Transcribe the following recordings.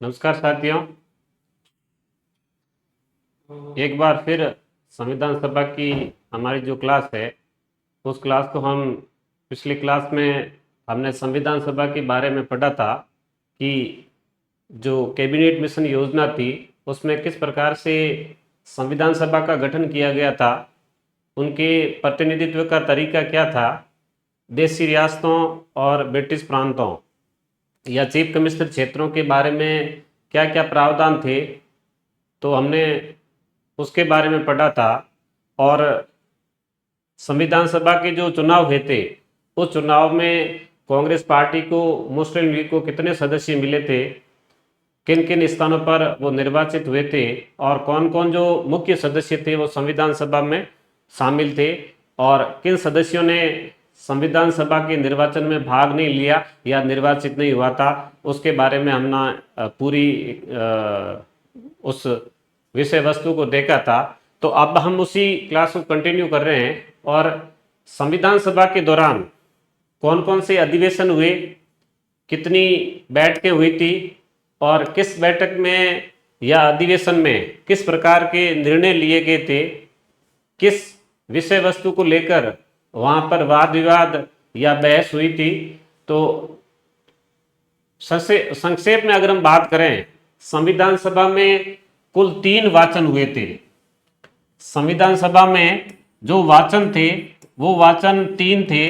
नमस्कार साथियों। एक बार फिर संविधान सभा की हमारी जो क्लास है उस क्लास को हम पिछली क्लास में हमने संविधान सभा के बारे में पढ़ा था कि जो कैबिनेट मिशन योजना थी उसमें किस प्रकार से संविधान सभा का गठन किया गया था, उनके प्रतिनिधित्व का तरीका क्या था, देशी रियासतों और ब्रिटिश प्रांतों या चीफ कमिश्नर क्षेत्रों के बारे में क्या क्या प्रावधान थे, तो हमने उसके बारे में पढ़ा था। और संविधान सभा के जो चुनाव हुए थे उस चुनाव में कांग्रेस पार्टी को, मुस्लिम लीग को कितने सदस्य मिले थे, किन किन स्थानों पर वो निर्वाचित हुए थे और कौन कौन जो मुख्य सदस्य थे वो संविधान सभा में शामिल थे और किन सदस्यों ने संविधान सभा के निर्वाचन में भाग नहीं लिया या निर्वाचित नहीं हुआ था, उसके बारे में हमने पूरी उस विषय वस्तु को देखा था। तो अब हम उसी क्लास को कंटिन्यू कर रहे हैं और संविधान सभा के दौरान कौन कौन से अधिवेशन हुए, कितनी बैठकें हुई थी और किस बैठक में या अधिवेशन में किस प्रकार के निर्णय लिए गए थे, किस विषय वस्तु को लेकर वहां पर वाद विवाद या बहस हुई थी। तो संक्षेप में अगर हम बात करें, संविधान सभा में कुल 3 वाचन हुए थे। संविधान सभा में जो वाचन थे वो वाचन 3 थे।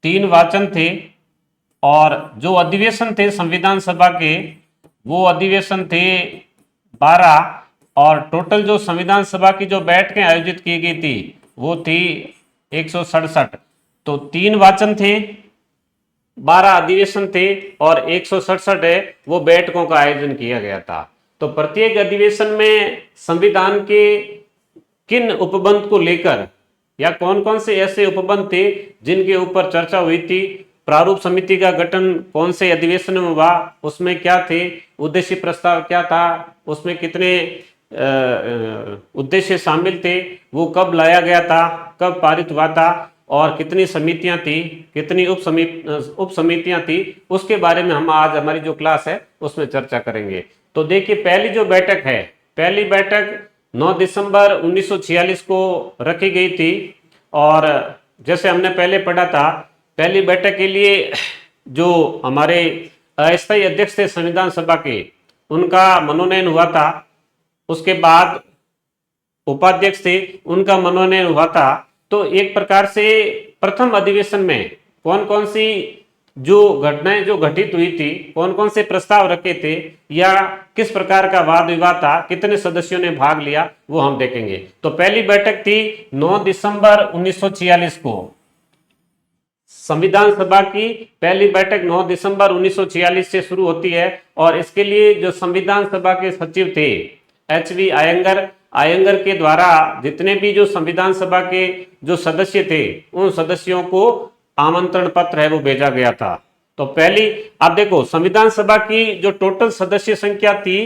तीन वाचन थे और जो अधिवेशन थे संविधान सभा के वो अधिवेशन थे 12 और टोटल जो संविधान सभा की जो बैठकें आयोजित की गई थी वो थी 167। तो 3 वाचन थे, 12 अधिवेशन थे और 167 है वो बैठकों का आयोजन किया गया था। तो प्रत्येक अधिवेशन में संविधान के किन उपबंध को लेकर या कौन कौन से ऐसे उपबंध थे जिनके ऊपर चर्चा हुई थी, प्रारूप समिति का गठन कौन से अधिवेशन में हुआ, उसमें क्या थे, उद्देश्य प्रस्ताव क्या था, उसमें कितने उद्देश्य शामिल थे, वो कब लाया गया था, कब पारित हुआ था और कितनी समितियां थी, कितनी उप समितियां थी, उसके बारे में हम आज हमारी जो क्लास है उसमें चर्चा करेंगे। तो देखिए, पहली जो बैठक है, पहली बैठक 9 दिसंबर 1946 को रखी गई थी और जैसे हमने पहले पढ़ा था, पहली बैठक के लिए जो हमारे अस्थायी अध्यक्ष थे संविधान सभा के, उनका मनोनयन हुआ था। उसके बाद उपाध्यक्ष थे, उनका मनोनयन हुआ था। तो एक प्रकार से प्रथम अधिवेशन में कौन कौन सी जो घटनाएं जो घटित हुई थी, कौन कौन से प्रस्ताव रखे थे या किस प्रकार का वाद विवाद था, कितने सदस्यों ने भाग लिया, वो हम देखेंगे। तो पहली बैठक थी 9 दिसंबर 1946 को। संविधान सभा की पहली बैठक 9 दिसंबर 1946 से शुरू होती है और इसके लिए जो संविधान सभा के सचिव थे एच.वी. आयंगर के द्वारा जितने भी जो संविधान सभा के जो सदस्य थे उन सदस्यों को आमंत्रण पत्र है वो भेजा गया था। तो पहली, आप देखो, संविधान सभा की जो टोटल सदस्य संख्या थी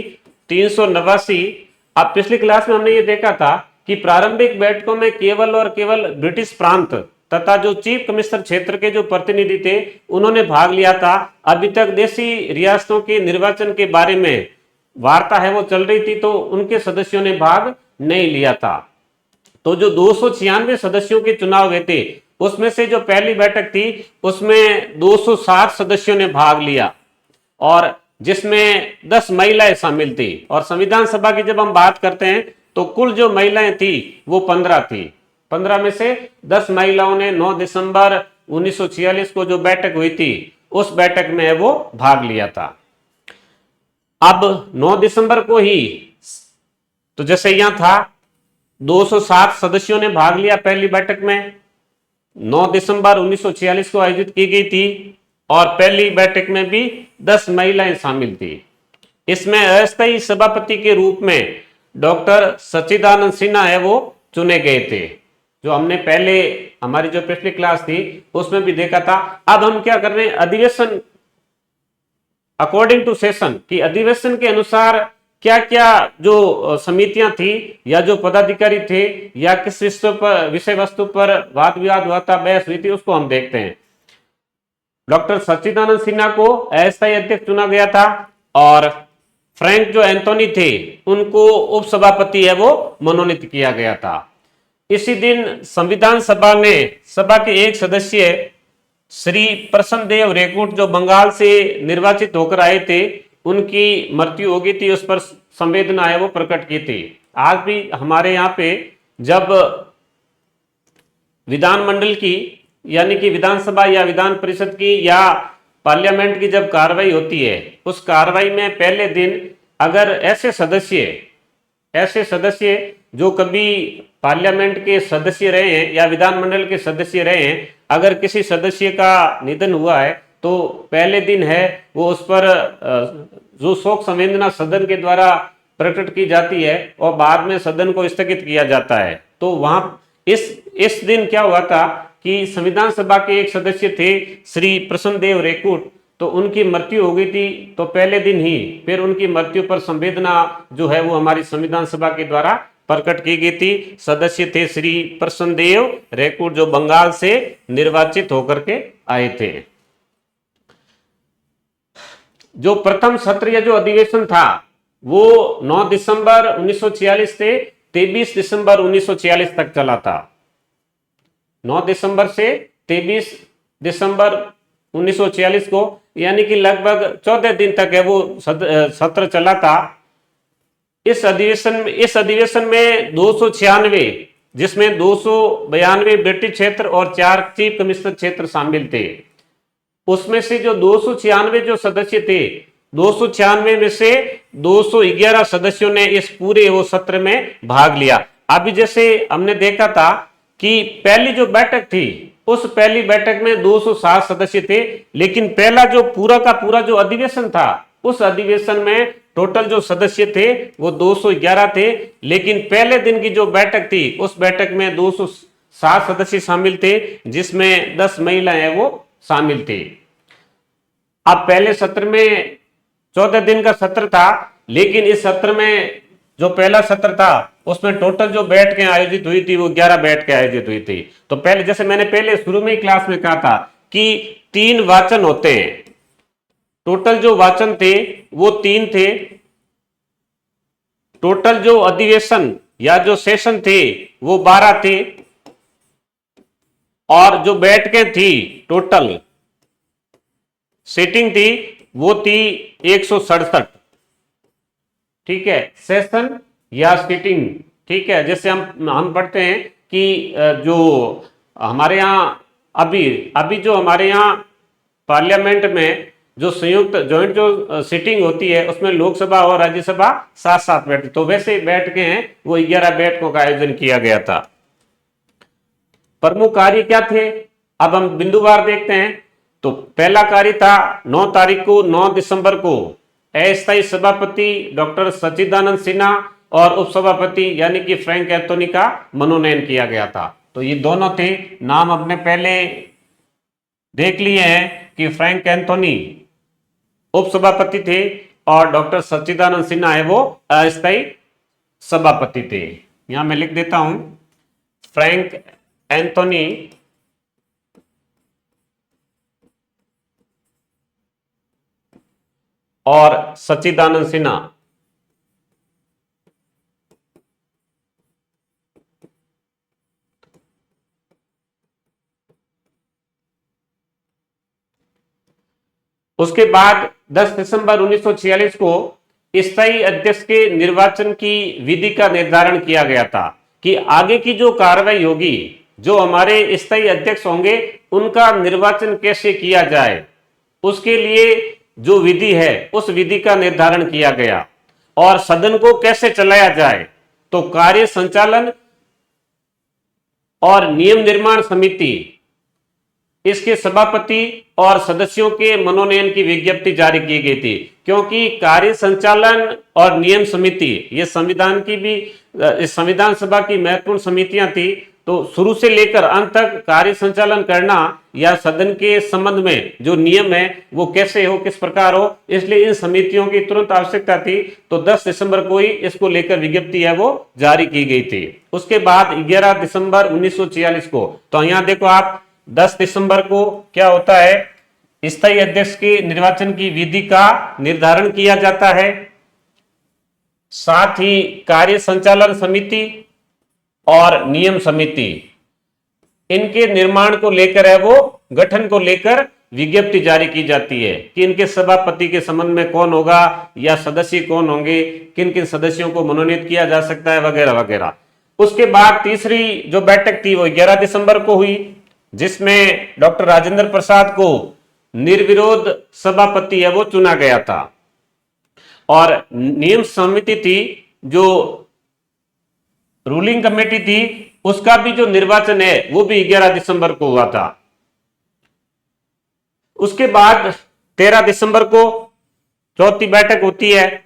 389। अब पिछली क्लास में हमने ये देखा था कि प्रारंभिक बैठकों में केवल और केवल ब्रिटिश प्रांत तथा जो चीफ कमिश्नर क्षेत्र के जो प्रतिनिधि थे उन्होंने भाग लिया था। अभी तक देशी रियासतों के निर्वाचन के बारे में वार्ता है वो चल रही थी, तो उनके सदस्यों ने भाग नहीं लिया था। तो जो 296 सदस्यों के चुनाव हुए थे उसमें से जो पहली बैठक थी उसमें 260 सदस्यों ने भाग लिया और जिसमें 10 महिलाएं शामिल थी। और संविधान सभा की जब हम बात करते हैं तो कुल जो महिलाएं थी वो 15 थी। 15 में से 10 महिलाओं ने 9 दिसंबर 1946 को जो बैठक हुई थी उस बैठक में वो भाग लिया था। अब 9 दिसंबर को ही, तो जैसे यहां था 207 सदस्यों ने भाग लिया पहली बैठक में, 9 दिसंबर 1946 को आयोजित की गई थी और पहली बैठक में भी 10 महिलाएं शामिल थी। इसमें अस्थायी सभापति के रूप में डॉक्टर सच्चिदानंद सिन्हा है वो चुने गए थे, जो हमने पहले हमारी जो पिछली क्लास थी उसमें भी देखा था। अब हम क्या कर रहे हैं, अधिवेशन अकॉर्डिंग टू सेशन की अधिवेशन के अनुसार क्या क्या जो समितियां थी या जो पदाधिकारी थे या किस विषय वस्तु पर वाद विवाद हुआ था, बहस हुई थी, उसको हम देखते हैं। डॉक्टर सच्चिदानंद सिन्हा को अस्थायी अध्यक्ष चुना गया था और फ्रैंक जो एंथोनी थे उनको उपसभापति है वो मनोनीत किया गया था। इसी दिन संविधान सभा ने सभा के एक सदस्य श्री प्रसन्नदेव रेकुट जो बंगाल से निर्वाचित होकर आए थे, उनकी मृत्यु हो गई थी, उस पर संवेदना है वो प्रकट की थी। आज भी हमारे यहाँ पे जब विधानमंडल की यानी कि विधानसभा या विधान परिषद की या पार्लियामेंट की जब कार्रवाई होती है, उस कार्रवाई में पहले दिन अगर ऐसे सदस्य जो कभी पार्लियामेंट के सदस्य रहे हैं या विधानमंडल के सदस्य रहे हैं, अगर किसी सदस्य का निधन हुआ है तो पहले दिन है वो उस पर जो शोक संवेदना सदन के द्वारा प्रकट की जाती है और बाद में सदन को स्थगित किया जाता है। तो वहां इस दिन क्या हुआ था कि संविधान सभा के एक सदस्य थे श्री प्रसन्नदेव रेकुट, तो उनकी मृत्यु हो गई थी। तो पहले दिन ही फिर उनकी मृत्यु पर संवेदना जो है वो हमारी संविधान सभा के द्वारा प्रकट की गई थी। सदस्य थे श्री प्रसन्नदेव रेकुट जो बंगाल से निर्वाचित होकर के आए थे। जो प्रथम सत्र या जो अधिवेशन था वो 9 दिसंबर 1946 से 23 दिसंबर 1946 तक चला था। 9 दिसंबर से 23 दिसंबर 1946 को यानी कि लगभग 14 दिन तक है वो सत्र चला था। इस अधिवेशन में 296 जिसमें 292 ब्रिटिश क्षेत्र और 4 चीफ कमिश्नर क्षेत्र शामिल थे। उसमें से जो 296 जो सदस्य थे, 296 में से 211 सदस्यों ने इस पूरे वो सत्र में भाग लिया। अभी जैसे हमने देखा था कि पहली जो बैठक थी उस पहली बैठक में 207 सदस्य थे, लेकिन पहला जो पूरा का पूरा जो अधिवेशन था उस अधिवेशन में टोटल जो सदस्य थे वो 211 थे, लेकिन पहले दिन की जो बैठक थी उस बैठक में 207 सदस्य शामिल थे, जिसमें 10 महिलाएं हैं वो शामिल थे। अब पहले सत्र में 14 दिन का सत्र था, लेकिन इस सत्र में जो पहला सत्र था उसमें टोटल जो बैठकें आयोजित हुई थी वो 11 बैठकें आयोजित हुई थी। तो पहले जैसे मैंने पहले शुरू में ही क्लास में कहा था कि 3 वाचन होते हैं, टोटल जो वाचन थे वो 3 थे। टोटल जो अधिवेशन या जो सेशन थे वो 12 थे और जो बैठकें थी टोटल सीटिंग थी वो थी 167। ठीक है, सेशन या सीटिंग। ठीक है, जैसे हम पढ़ते हैं कि जो हमारे यहाँ अभी जो हमारे यहाँ पार्लियामेंट में जो संयुक्त जॉइंट जो सीटिंग होती है उसमें लोकसभा और राज्यसभा साथ साथ बैठते, तो वैसे बैठकें हैं वो 11 बैठकों का आयोजन किया गया था। प्रमुख कार्य क्या थे, अब हम बिंदुवार देखते हैं। तो पहला कार्य था 9 तारीख को 9 दिसंबर को अस्थायी सभापति डॉक्टर सच्चिदानंद सिन्हा और उपसभापति यानी कि फ्रैंक एंथोनी का मनोनयन किया गया था। तो ये दोनों थे, नाम अपने पहले देख लिए हैं कि फ्रैंक एंथोनी उपसभापति थे और डॉक्टर सच्चिदानंद सिन्हा है वो अस्थायी सभापति थे। यहां मैं लिख देता हूं फ्रैंक एंथोनी और सच्चिदानंद सिन्हा। उसके बाद 10 दिसंबर 1946 को स्थायी अध्यक्ष के निर्वाचन की विधि का निर्धारण किया गया था कि आगे की जो कार्रवाई होगी, जो हमारे स्थायी अध्यक्ष होंगे उनका निर्वाचन कैसे किया जाए, उसके लिए जो विधि है उस विधि का निर्धारण किया गया और सदन को कैसे चलाया जाए। तो कार्य संचालन और नियम निर्माण समिति इसके सभापति और सदस्यों के मनोनयन की विज्ञप्ति जारी की गई थी, क्योंकि कार्य संचालन और नियम समिति ये संविधान की भी संविधान सभा की महत्वपूर्ण समितियां थी। तो शुरू से लेकर अंत तक कार्य संचालन करना या सदन के संबंध में जो नियम है वो कैसे हो, किस प्रकार हो, इसलिए इन समितियों की तुरंत आवश्यकता थी। तो 10 दिसंबर को ही इसको लेकर विज्ञप्ति है वो जारी की गई थी। उसके बाद 11 दिसंबर 1946 को, तो यहां देखो आप 10 दिसंबर को क्या होता है, स्थायी अध्यक्ष के निर्वाचन की विधि का निर्धारण किया जाता है। साथ ही कार्य संचालन समिति और नियम समिति, इनके निर्माण को लेकर है वो गठन को लेकर विज्ञप्ति जारी की जाती है कि इनके सभापति के संबंध में कौन होगा या सदस्य कौन होंगे, किन किन सदस्यों को मनोनीत किया जा सकता है, वगैरह वगैरह। उसके बाद तीसरी जो बैठक थी वो 11 दिसंबर को हुई, जिसमें डॉक्टर राजेंद्र प्रसाद को निर्विरोध सभापति है वो चुना गया था। और नियम समिति थी, जो रूलिंग कमेटी थी, उसका भी जो निर्वाचन है वो भी 11 दिसंबर को हुआ था। उसके बाद 13 दिसंबर को चौथी बैठक होती है।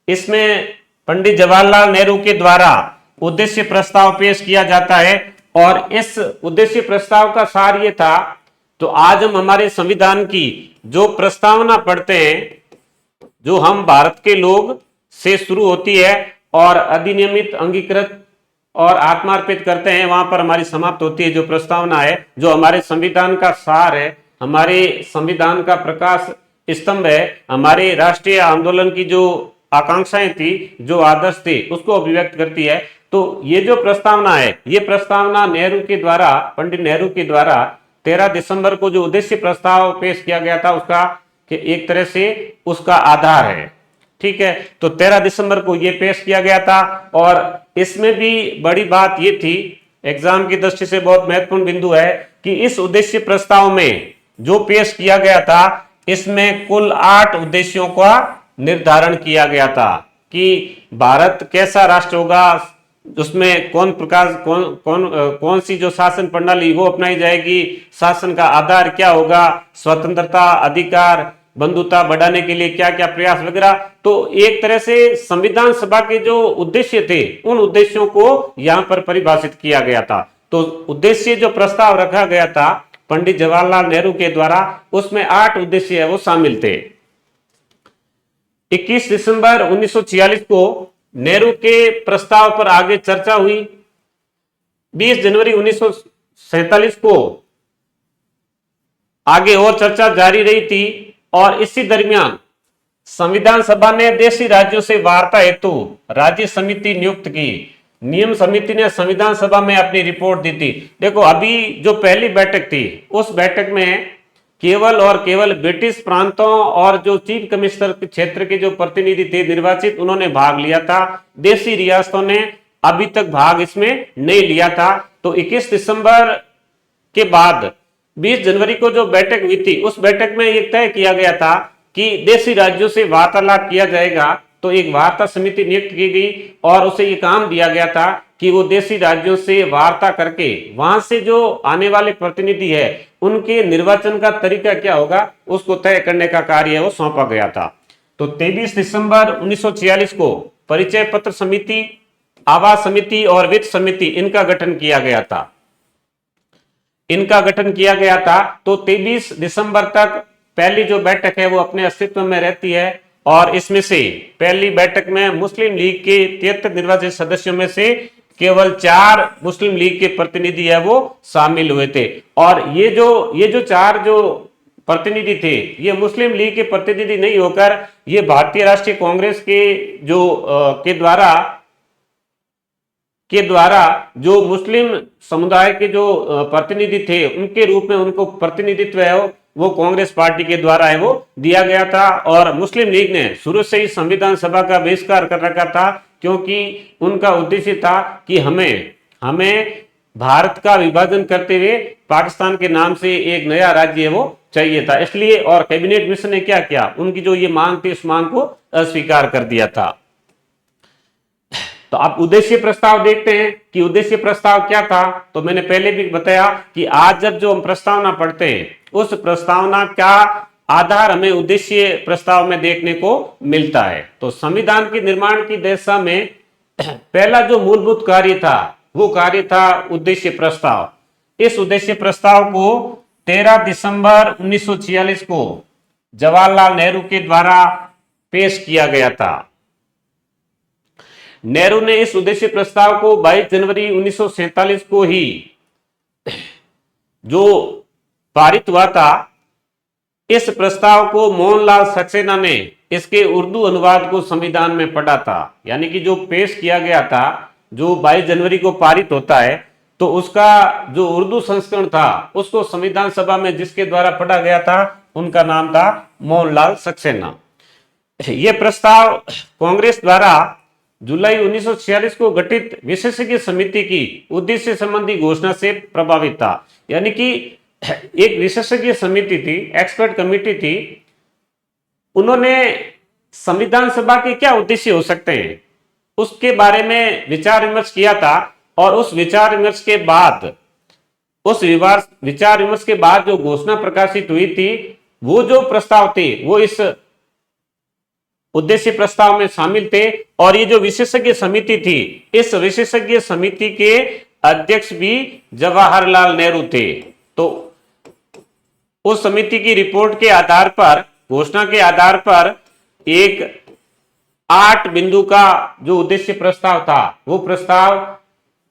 इसमें पंडित जवाहरलाल नेहरू के द्वारा उद्देश्य प्रस्ताव पेश किया जाता है और इस उद्देश्य प्रस्ताव का सार ये था, तो आज हम हमारे संविधान की जो प्रस्तावना पढ़ते हैं, जो हम भारत के लोग से शुरू होती है और अधिनियमित, अंगीकृत और आत्मार्पित करते हैं, वहां पर हमारी समाप्त होती है जो प्रस्तावना है, जो हमारे संविधान का सार है, हमारे संविधान का प्रकाश स्तंभ है, हमारे राष्ट्रीय आंदोलन की जो आकांक्षाएं थी, जो आदर्श थे, उसको अभिव्यक्त करती है। तो ये जो प्रस्तावना है, ये प्रस्तावना नेहरू के द्वारा, पंडित नेहरू के द्वारा 13 दिसंबर को जो उद्देश्य प्रस्ताव पेश किया गया था, उसका कि एक तरह से उसका आधार है। ठीक है, तो 13 दिसंबर को ये पेश किया गया था। और इसमें भी बड़ी बात ये थी, एग्जाम की दृष्टि से बहुत महत्वपूर्ण बिंदु है, कि इस उद्देश्य प्रस्ताव में जो पेश किया गया था, इसमें कुल 8 उद्देश्यों का निर्धारण किया गया था कि भारत कैसा राष्ट्र होगा, उसमें कौन सी जो शासन प्रणाली वो अपनाई जाएगी, शासन का आधार क्या होगा, स्वतंत्रता, अधिकार, बंधुता बढ़ाने के लिए क्या क्या प्रयास वगैरह। तो एक तरह से संविधान सभा के जो उद्देश्य थे, उन उद्देश्यों को यहां पर परिभाषित किया गया था। तो उद्देश्य जो प्रस्ताव रखा गया था पंडित जवाहरलाल नेहरू के द्वारा, उसमें 8 उद्देश्य है वो शामिल थे। 21 दिसंबर 1946 को नेहरू के प्रस्ताव पर आगे चर्चा हुई। 20 जनवरी 1947 को आगे और चर्चा जारी रही थी और इसी दरमियान संविधान सभा ने देशी राज्यों से वार्ता हेतु राज्य समिति नियुक्त की। नियम समिति ने संविधान सभा में अपनी रिपोर्ट दी थी। देखो, अभी जो पहली बैठक थी, उस बैठक में केवल और केवल ब्रिटिश प्रांतों और जो चीफ कमिश्नर क्षेत्र के जो प्रतिनिधि थे निर्वाचित, उन्होंने भाग लिया था। देशी रियासतों ने अभी तक भाग इसमें नहीं लिया था। तो 21 दिसंबर के बाद 20 जनवरी को जो बैठक हुई थी, उस बैठक में यह तय किया गया था कि देशी राज्यों से वार्तालाप किया जाएगा। तो एक वार्ता समिति नियुक्त की गई और उसे ये काम दिया गया था कि वो देशी राज्यों से वार्ता करके वहां से जो आने वाले प्रतिनिधि है, उनके निर्वाचन का तरीका क्या होगा, उसको तय करने का कार्य वो सौंपा गया था। तो 23 दिसंबर 1946 को परिचय पत्र समिति, आवास समिति और वित्त समिति, इनका गठन किया गया था। तो 23 दिसंबर तक पहली जो बैठक है वो अपने अस्तित्व में रहती है और इसमें से पहली बैठक में मुस्लिम लीग के 73 निर्वाचित सदस्यों में से केवल 4 मुस्लिम लीग के प्रतिनिधि है वो शामिल हुए थे। और ये जो 4 जो प्रतिनिधि थे, ये मुस्लिम लीग के प्रतिनिधि नहीं होकर ये भारतीय राष्ट्रीय कांग्रेस के जो के द्वारा जो मुस्लिम समुदाय के जो प्रतिनिधि थे, उनके रूप में उनको प्रतिनिधित्व है वो कांग्रेस पार्टी के द्वारा है वो दिया गया था। और मुस्लिम लीग ने शुरू से ही संविधान सभा का बहिष्कार कर रखा था, क्योंकि उनका उद्देश्य था कि हमें भारत का विभाजन करते हुए पाकिस्तान के नाम से एक नया राज्य है वो चाहिए था। इसलिए और कैबिनेट मिशन ने क्या किया, उनकी जो ये मांग थी, उस मांग को अस्वीकार कर दिया था। तो आप उद्देश्य प्रस्ताव देखते हैं कि उद्देश्य प्रस्ताव क्या था। तो मैंने पहले भी बताया कि आज जब जो हम प्रस्तावना पढ़ते हैं, उस प्रस्तावना का आधार हमें उद्देश्य प्रस्ताव में देखने को मिलता है। तो संविधान के निर्माण की दिशा में पहला जो मूलभूत कार्य था, वो कार्य था उद्देश्य प्रस्ताव। इस उद्देश्य प्रस्ताव को 13 दिसंबर 1946 को जवाहरलाल नेहरू के द्वारा पेश किया गया था। नेहरू ने इस उद्देश्य प्रस्ताव को 22 जनवरी 1947 को ही जो पारित हुआ था, इस प्रस्ताव को मोहनलाल सक्सेना ने इसके उर्दू अनुवाद को संविधान में पढ़ा था। यानी कि जो पेश किया गया था, जो 22 जनवरी को पारित होता है, तो उसका जो उर्दू संस्करण था उसको संविधान सभा में जिसके द्वारा पढ़ा गया था उनका नाम था मोहनलाल सक्सेना। यह प्रस्ताव कांग्रेस द्वारा जुलाई 1946 को गठित विशेषज्ञ समिति की उद्देश्य संबंधी घोषणा से प्रभावित था। यानी कि एक विशेषज्ञ समिति थी, एक्सपर्ट कमेटी थी, उन्होंने संविधान सभा के क्या उद्देश्य हो सकते हैं उसके बारे में विचार विमर्श किया था। और उस विचार विमर्श के बाद, विचार विमर्श के बाद जो घोषणा प्रकाशित हुई थी, वो जो प्रस्ताव थे वो इस उद्देश्य प्रस्ताव में शामिल थे। और ये जो विशेषज्ञ समिति थी, इस विशेषज्ञ समिति के अध्यक्ष भी जवाहरलाल नेहरू थे। तो उस समिति की रिपोर्ट के आधार पर, घोषणा के आधार पर एक 8 बिंदु का जो उद्देश्य प्रस्ताव था, वो प्रस्ताव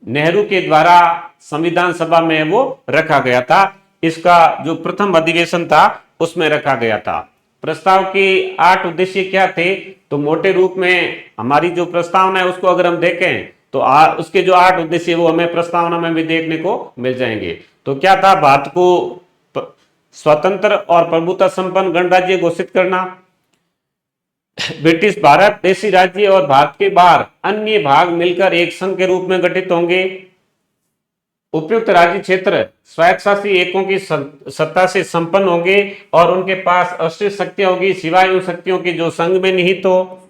नेहरू के द्वारा संविधान सभा में वो रखा गया था। इसका जो प्रथम अधिवेशन था उसमें रखा गया था। प्रस्ताव के 8 उद्देश्य क्या थे, तो मोटे रूप में हमारी जो प्रस्तावना है उसको अगर हम देखें तो उसके जो 8 उद्देश्य वो हमें प्रस्तावना में भी देखने को मिल जाएंगे। तो क्या था, भारत को स्वतंत्र और प्रभुता संपन्न गणराज्य घोषित करना, ब्रिटिश भारत देशी राज्य और भारत के बाहर अन्य भाग मिलकर एक संघ के रूप में गठित होंगे, उपयुक्त राज्य क्षेत्र स्वायत्तशासी एकों की सत्ता से संपन्न होंगे और उनके पास अष्ट शक्तियां होगी सिवाय उन शक्तियों की जो संघ में निहित हो।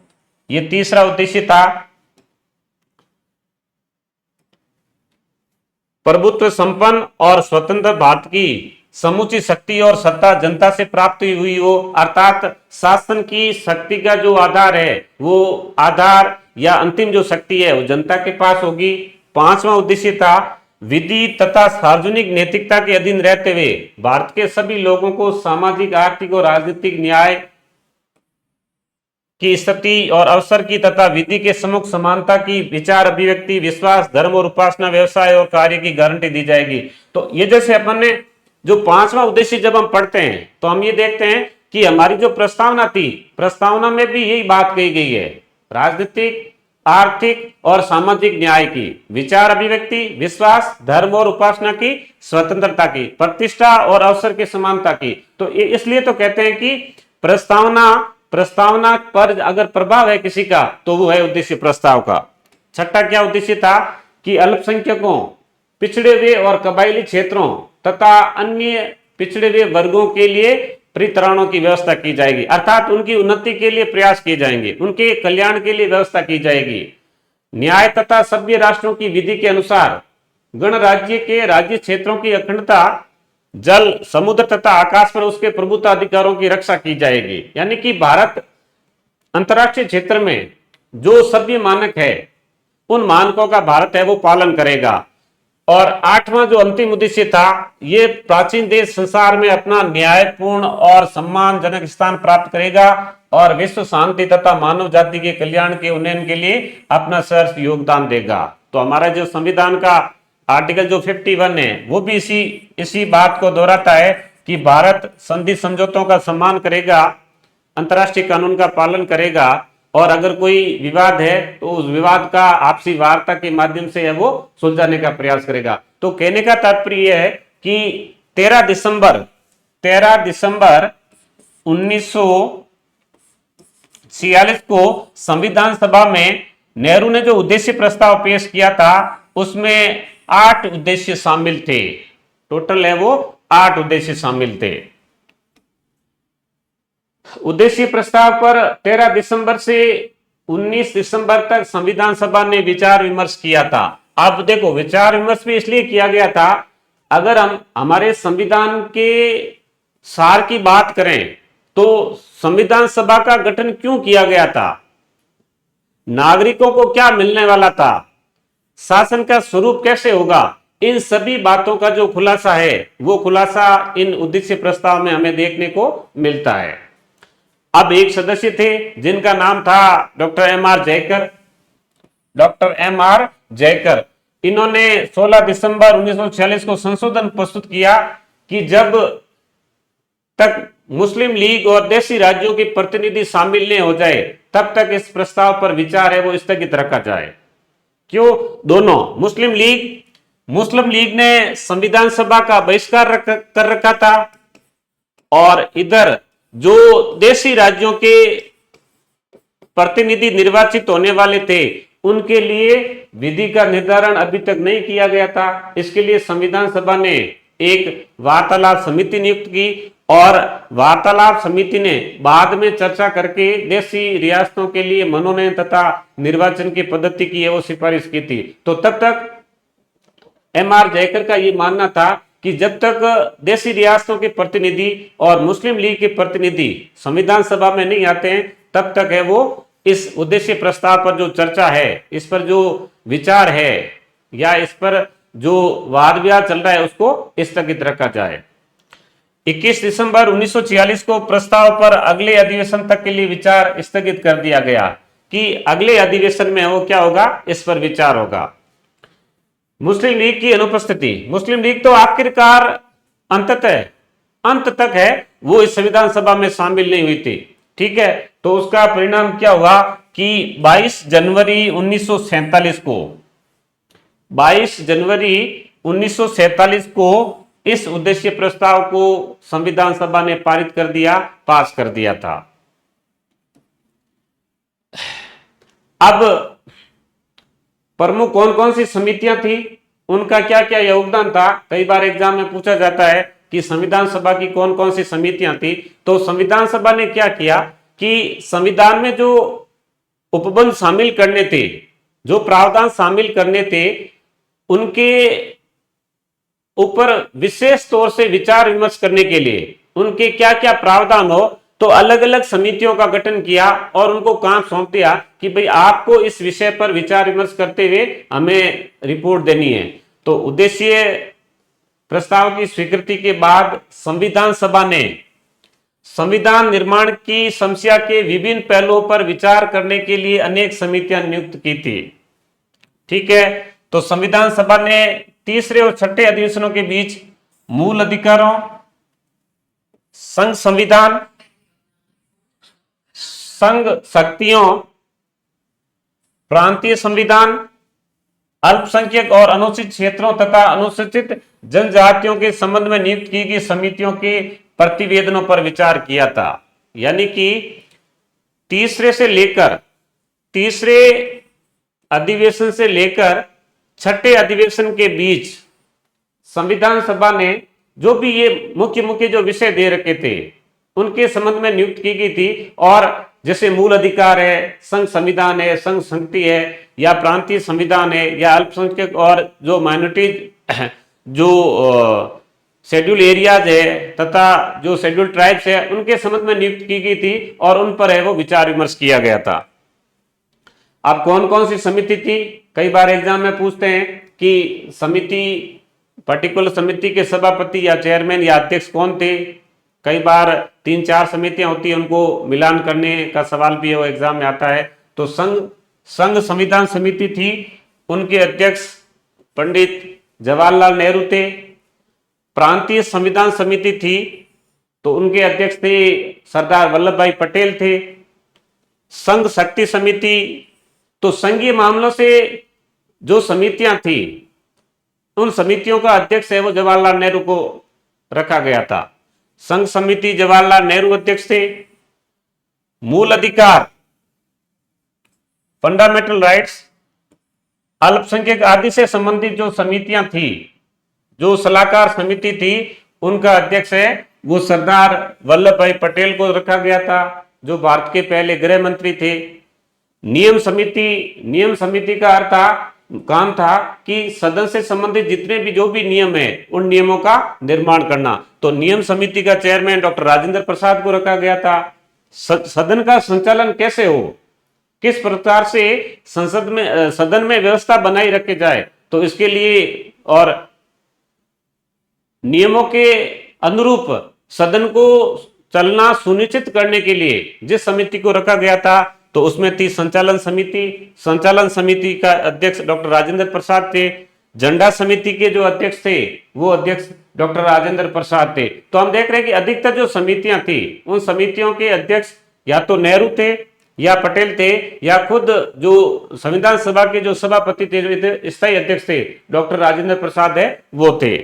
ये तीसरा उद्देश्य था। प्रभुत्व संपन्न और स्वतंत्र भारत की समुची शक्ति और सत्ता जनता से प्राप्त हुई हो, अर्थात शासन की शक्ति का जो आधार है, वो आधार या अंतिम जो शक्ति है वो जनता के पास होगी। 5वां उद्देश्य था विधि तथा सार्वजनिक नैतिकता के अधीन रहते हुए भारत के सभी लोगों को सामाजिक, आर्थिक और राजनीतिक न्याय की स्थिति और अवसर की तथा विधि के सम्मुख समानता की विचार अभिव्यक्ति, विश्वास, धर्म और उपासना, व्यवसाय और कार्य की गारंटी दी जाएगी। तो ये जैसे अपन ने जो 5वां उद्देश्य जब हम पढ़ते हैं तो हम ये देखते हैं कि हमारी जो प्रस्तावना थी, प्रस्तावना में भी यही बात कही गई है, राजनीतिक, आर्थिक और सामाजिक न्याय की, विचार अभिव्यक्ति, विश्वास, धर्म और उपासना की स्वतंत्रता की, प्रतिष्ठा और अवसर की समानता की। तो इसलिए तो कहते हैं कि प्रस्तावना पर अगर प्रभाव है किसी का तो वो है उद्देश्य प्रस्ताव का। छठा क्या उद्देश्य था कि अल्पसंख्यकों, पिछड़े हुए और कबायली क्षेत्रों तथा अन्य पिछड़े हुए वर्गों के लिए परित्राणों की व्यवस्था की जाएगी, अर्थात उनकी उन्नति के लिए प्रयास किए जाएंगे, उनके कल्याण के लिए व्यवस्था की जाएगी। न्याय तथा सभ्य राष्ट्रों की विधि के अनुसार गणराज्य के राज्य क्षेत्रों की अखंडता, जल, समुद्र तथा आकाश पर उसके प्रभुता अधिकारों की रक्षा की जाएगी। यानी कि भारत अंतर्राष्ट्रीय क्षेत्र में जो सभ्य मानक है उन मानकों का भारत है वो पालन करेगा। और 8वां जो अंतिम उद्देश्य था, ये प्राचीन देश संसार में अपना न्यायपूर्ण और सम्मानजनक स्थान प्राप्त करेगा और विश्व शांति तथा मानव जाति के कल्याण के उन्नयन के लिए अपना सहर्ष योगदान देगा। तो हमारा जो संविधान का आर्टिकल जो 51 है वो भी इसी बात को दोहराता है कि भारत संधि समझौतों का सम्मान करेगा, अंतर्राष्ट्रीय कानून का पालन करेगा और अगर कोई विवाद है तो उस विवाद का आपसी वार्ता के माध्यम से है वो सुलझाने का प्रयास करेगा। तो कहने का तात्पर्य यह है कि 13 दिसंबर 1946 को संविधान सभा में नेहरू ने जो उद्देश्य प्रस्ताव पेश किया था उसमें 8 उद्देश्य शामिल थे। टोटल है वो 8 उद्देश्य शामिल थे। उद्देश्य प्रस्ताव पर 13 दिसंबर से 19 दिसंबर तक संविधान सभा ने विचार विमर्श किया था। अब देखो, विचार विमर्श भी इसलिए किया गया था, अगर हम हमारे संविधान के सार की बात करें तो संविधान सभा का गठन क्यों किया गया था, नागरिकों को क्या मिलने वाला था, शासन का स्वरूप कैसे होगा, इन सभी बातों का जो खुलासा है वो खुलासा इन उद्देश्य प्रस्ताव में हमें देखने को मिलता है। अब एक सदस्य थे जिनका नाम था डॉक्टर एम आर जयकर। इन्होंने 16 दिसंबर 1946 को संशोधन प्रस्तुत किया कि जब तक मुस्लिम लीग और देशी राज्यों के प्रतिनिधि शामिल नहीं हो जाए तब तक इस प्रस्ताव पर विचार है वो स्थगित रखा जाए। क्यों? दोनों मुस्लिम लीग ने संविधान सभा का बहिष्कार कर रखा था और इधर जो देशी राज्यों के प्रतिनिधि निर्वाचित होने वाले थे उनके लिए विधि का निर्धारण अभी तक नहीं किया गया था। इसके लिए संविधान सभा ने एक वार्तालाप समिति नियुक्त की और वार्तालाप समिति ने बाद में चर्चा करके देशी रियासतों के लिए मनोनयन तथा निर्वाचन की पद्धति की वो सिफारिश की थी। तो तब तक एमआर जयकर का ये मानना था कि जब तक देशी रियासतों के प्रतिनिधि और मुस्लिम लीग के प्रतिनिधि संविधान सभा में नहीं आते हैं तब तक है वो इस उद्देश्य प्रस्ताव पर जो चर्चा है, इस पर जो विचार है या इस पर जो वाद विवाद चल रहा है उसको स्थगित रखा जाए। 21 दिसंबर 1946 को प्रस्ताव पर अगले अधिवेशन तक के लिए विचार स्थगित कर दिया गया कि अगले अधिवेशन में वो क्या होगा, इस पर विचार होगा। मुस्लिम लीग की अनुपस्थिति, मुस्लिम लीग तो आखिरकार अंत तक है वो इस संविधान सभा में शामिल नहीं हुई थी। ठीक है, तो उसका परिणाम क्या हुआ कि 22 जनवरी 1947 को इस उद्देश्य प्रस्ताव को संविधान सभा ने पारित कर दिया, पास कर दिया था। अब प्रमुख कौन कौन सी समितियां थी, उनका क्या क्या योगदान था, कई बार एग्जाम में पूछा जाता है कि संविधान सभा की कौन कौन सी समितियां थी। तो संविधान सभा ने क्या किया कि संविधान में जो उपबंध शामिल करने थे, जो प्रावधान शामिल करने थे, उनके ऊपर विशेष तौर से विचार विमर्श करने के लिए उनके क्या क्या प्रावधान हो, तो अलग अलग समितियों का गठन किया और उनको काम सौंप दिया कि भाई आपको इस विषय पर विचार विमर्श करते हुए हमें रिपोर्ट देनी है। तो उद्देश्य प्रस्ताव की स्वीकृति के बाद संविधान सभा ने संविधान निर्माण की समस्या के विभिन्न पहलुओं पर विचार करने के लिए अनेक समितियां नियुक्त की थी। ठीक है, तो संविधान सभा ने तीसरे और छठे अधिवेशनों के बीच मूल अधिकारों, संघ संविधान, संघ शक्तियों, प्रांतीय संविधान, अल्पसंख्यक और अनुसूचित क्षेत्रों तथा अनुसूचित जनजातियों के संबंध में नियुक्त की गई समितियों के प्रतिवेदनों पर विचार किया था। यानी कि तीसरे अधिवेशन से लेकर छठे अधिवेशन के बीच संविधान सभा ने जो भी ये मुख्य जो विषय दे रखे थे उनके संबंध में नियुक्त की गई थी। और जैसे मूल अधिकार है, संघ संविधान है, संघ शक्ति है, या प्रांतीय संविधान है, या अल्पसंख्यक और जो माइनॉरिटीज जो शेड्यूल एरियाज है तथा जो शेड्यूल ट्राइब्स है, उनके संबंध में नियुक्त की गई थी और उन पर है वो विचार विमर्श किया गया था। अब कौन कौन सी समिति थी, कई बार एग्जाम में पूछते हैं कि पर्टिकुलर समिति के सभापति या चेयरमैन या अध्यक्ष कौन थे। कई बार 3-4 समितियां होती है, उनको मिलान करने का सवाल भी वो एग्जाम में आता है। तो संघ संविधान समिति थी, उनके अध्यक्ष पंडित जवाहरलाल नेहरू थे। प्रांतीय संविधान समिति थी, तो उनके अध्यक्ष थे सरदार वल्लभ भाई पटेल थे। संघ शक्ति समिति, तो संघीय मामलों से जो समितियां थी उन समितियों का अध्यक्ष है वो जवाहरलाल नेहरू को रखा गया था। संघ समिति जवाहरलाल नेहरू अध्यक्ष थे। मूल अधिकार, फंडामेंटल राइट्स, अल्पसंख्यक आदि से संबंधित जो समितियां थी, जो सलाहकार समिति थी, उनका अध्यक्ष है वो सरदार वल्लभ भाई पटेल को रखा गया था, जो भारत के पहले गृह मंत्री थे। नियम समिति का अर्थ काम था कि सदन से संबंधित जितने भी जो भी नियम है उन नियमों का निर्माण करना। तो नियम समिति का चेयरमैन डॉक्टर राजेंद्र प्रसाद को रखा गया था। सदन का संचालन कैसे हो, किस प्रकार से सदन में व्यवस्था बनाई रखी जाए, तो इसके लिए और नियमों के अनुरूप सदन को चलना सुनिश्चित करने के लिए जिस समिति को रखा गया था, तो उसमें थी संचालन समिति। संचालन समिति का अध्यक्ष डॉक्टर राजेंद्र प्रसाद थे। झंडा समिति के जो अध्यक्ष थे वो अध्यक्ष डॉक्टर राजेंद्र प्रसाद थे। तो हम देख रहे हैं कि अधिकतर जो समितियां थी उन समितियों के अध्यक्ष या तो नेहरू थे या पटेल थे या खुद जो संविधान सभा के जो सभापति थे, स्थायी अध्यक्ष थे, डॉक्टर राजेंद्र प्रसाद है वो थे।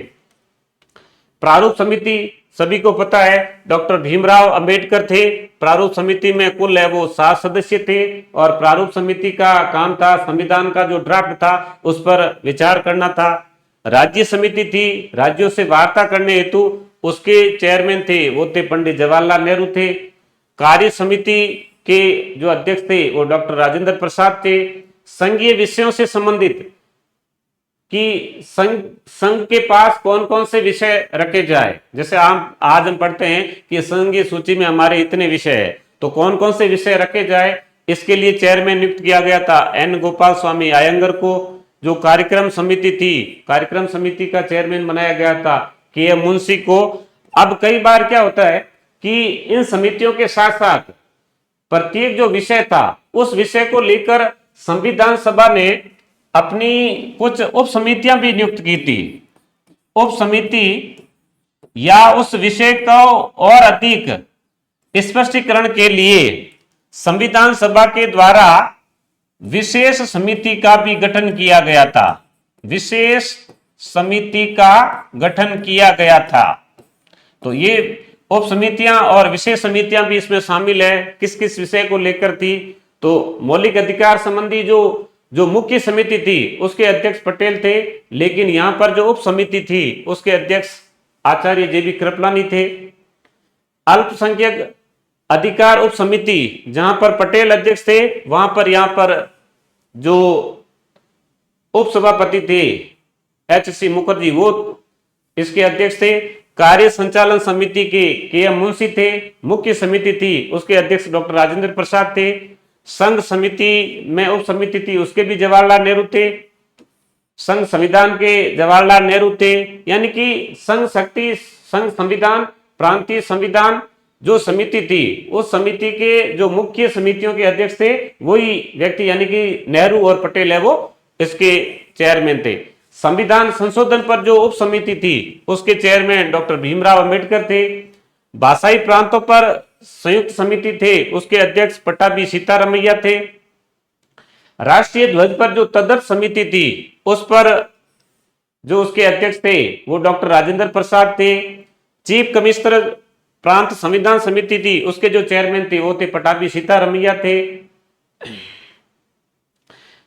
प्रारूप समिति सभी को पता है डॉक्टर भीमराव अंबेडकर थे। प्रारूप समिति में कुल है वो 7 सदस्य थे और प्रारूप समिति का काम था संविधान का जो ड्राफ्ट था उस पर विचार करना था। राज्य समिति थी, राज्यों से वार्ता करने हेतु उसके चेयरमैन थे वो थे पंडित जवाहरलाल नेहरू थे। कार्य समिति के जो अध्यक्ष थे वो डॉक्टर राजेंद्र प्रसाद थे। संघीय विषयों से संबंधित कि संघ के पास कौन कौन से विषय रखे जाए, जैसे आज हम पढ़ते हैं कि संघ की सूची में हमारे इतने विषय है, तो कौन कौन से विषय रखे जाए इसके लिए चेयरमैन नियुक्त किया गया था एन गोपाल स्वामी अयंगर को। जो कार्यक्रम समिति थी, कार्यक्रम समिति का चेयरमैन बनाया गया था के एम मुंशी को। अब कई बार क्या होता है कि इन समितियों के साथ साथ प्रत्येक जो विषय था उस विषय को लेकर संविधान सभा ने अपनी कुछ उप समितियां भी नियुक्त की थी। उप समिति या उस विषय को और अधिक स्पष्टीकरण के लिए संविधान सभा के द्वारा विशेष समिति का भी गठन किया गया था। विशेष समिति का गठन किया गया था। तो ये उप समितियां और विशेष समितियां भी इसमें शामिल है। किस किस विषय को लेकर थी? तो मौलिक अधिकार संबंधी जो मुख्य समिति थी उसके अध्यक्ष पटेल थे, लेकिन यहां पर जो उप समिति थी उसके अध्यक्ष आचार्य JB कृपलानी थे। अल्पसंख्यक अधिकार उप समिति जहां पर पटेल अध्यक्ष थे वहां पर यहां पर जो उप सभापति थे HC मुखर्जी वो इसके अध्यक्ष थे। कार्य संचालन समिति के एम मुंशी थे। मुख्य समिति थी उसके अध्यक्ष डॉक्टर राजेंद्र प्रसाद थे। संघ समिति में उप समिति थी उसके भी जवाहरलाल नेहरू थे। संघ संविधान के जवाहरलाल नेहरू थे। यानी कि संघ शक्ति, संघ संविधान, प्रांतीय संविधान जो समिति थी उस समिति के जो मुख्य समितियों के अध्यक्ष थे वही व्यक्ति यानी कि नेहरू और पटेल है वो इसके चेयरमैन थे। संविधान संशोधन पर जो उप समिति थी उसके चेयरमैन डॉक्टर भीमराव अंबेडकर थे। भाषाई प्रांतों पर संयुक्त समिति थे उसके अध्यक्ष पट्टाभी सीतारमैया थे। राष्ट्रीय ध्वज पर जो तदर्थ समिति थी उस पर जो उसके अध्यक्ष थे वो डॉक्टर राजेंद्र प्रसाद थे। चीफ कमिश्नर प्रांत संविधान समिति थी उसके जो चेयरमैन थे वो थे पट्टाभी सीतारमैया थे।